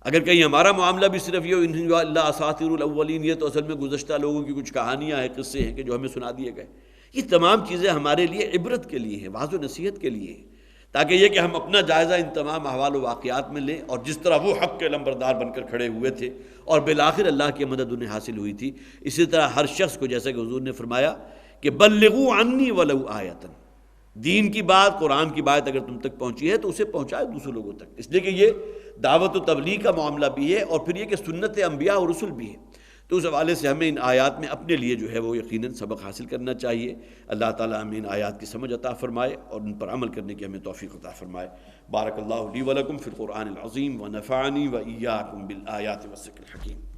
اگر کہیں ہمارا معاملہ بھی صرف یہ ان ہو اللہ اساطیر الاولین، یہ تو اصل میں گزشتہ لوگوں کی کچھ کہانیاں ہیں، قصے ہیں کہ جو ہمیں سنا دیے گئے، یہ تمام چیزیں ہمارے لیے عبرت کے لیے ہیں، واعظ و نصیحت کے لیے ہیں، تاکہ یہ کہ ہم اپنا جائزہ ان تمام احوال و واقعات میں لیں، اور جس طرح وہ حق کے لمبردار بن کر کھڑے ہوئے تھے اور بالآخر اللہ کی مدد انہیں حاصل ہوئی تھی، اسی طرح ہر شخص کو، جیسا کہ حضور نے فرمایا کہ بلغوا عنی ولو آیۃ، دین کی بات، قرآن کی بات اگر تم تک پہنچی ہے تو اسے پہنچائے دوسرے لوگوں تک، اس لیے کہ یہ دعوت و تبلیغ کا معاملہ بھی ہے، اور پھر یہ کہ سنت انبیاء اور رسول بھی ہے۔ تو اس حوالے سے ہمیں ان آیات میں اپنے لیے جو ہے وہ یقیناً سبق حاصل کرنا چاہیے۔ اللہ تعالیٰ ہمیں ان آیات کی سمجھ عطا فرمائے اور ان پر عمل کرنے کی ہمیں توفیق عطا فرمائے۔ بارک اللہ لی ولکم فی القرآن العظیم ونفعنی وإیاکم بالآیات والذکر الحکیم۔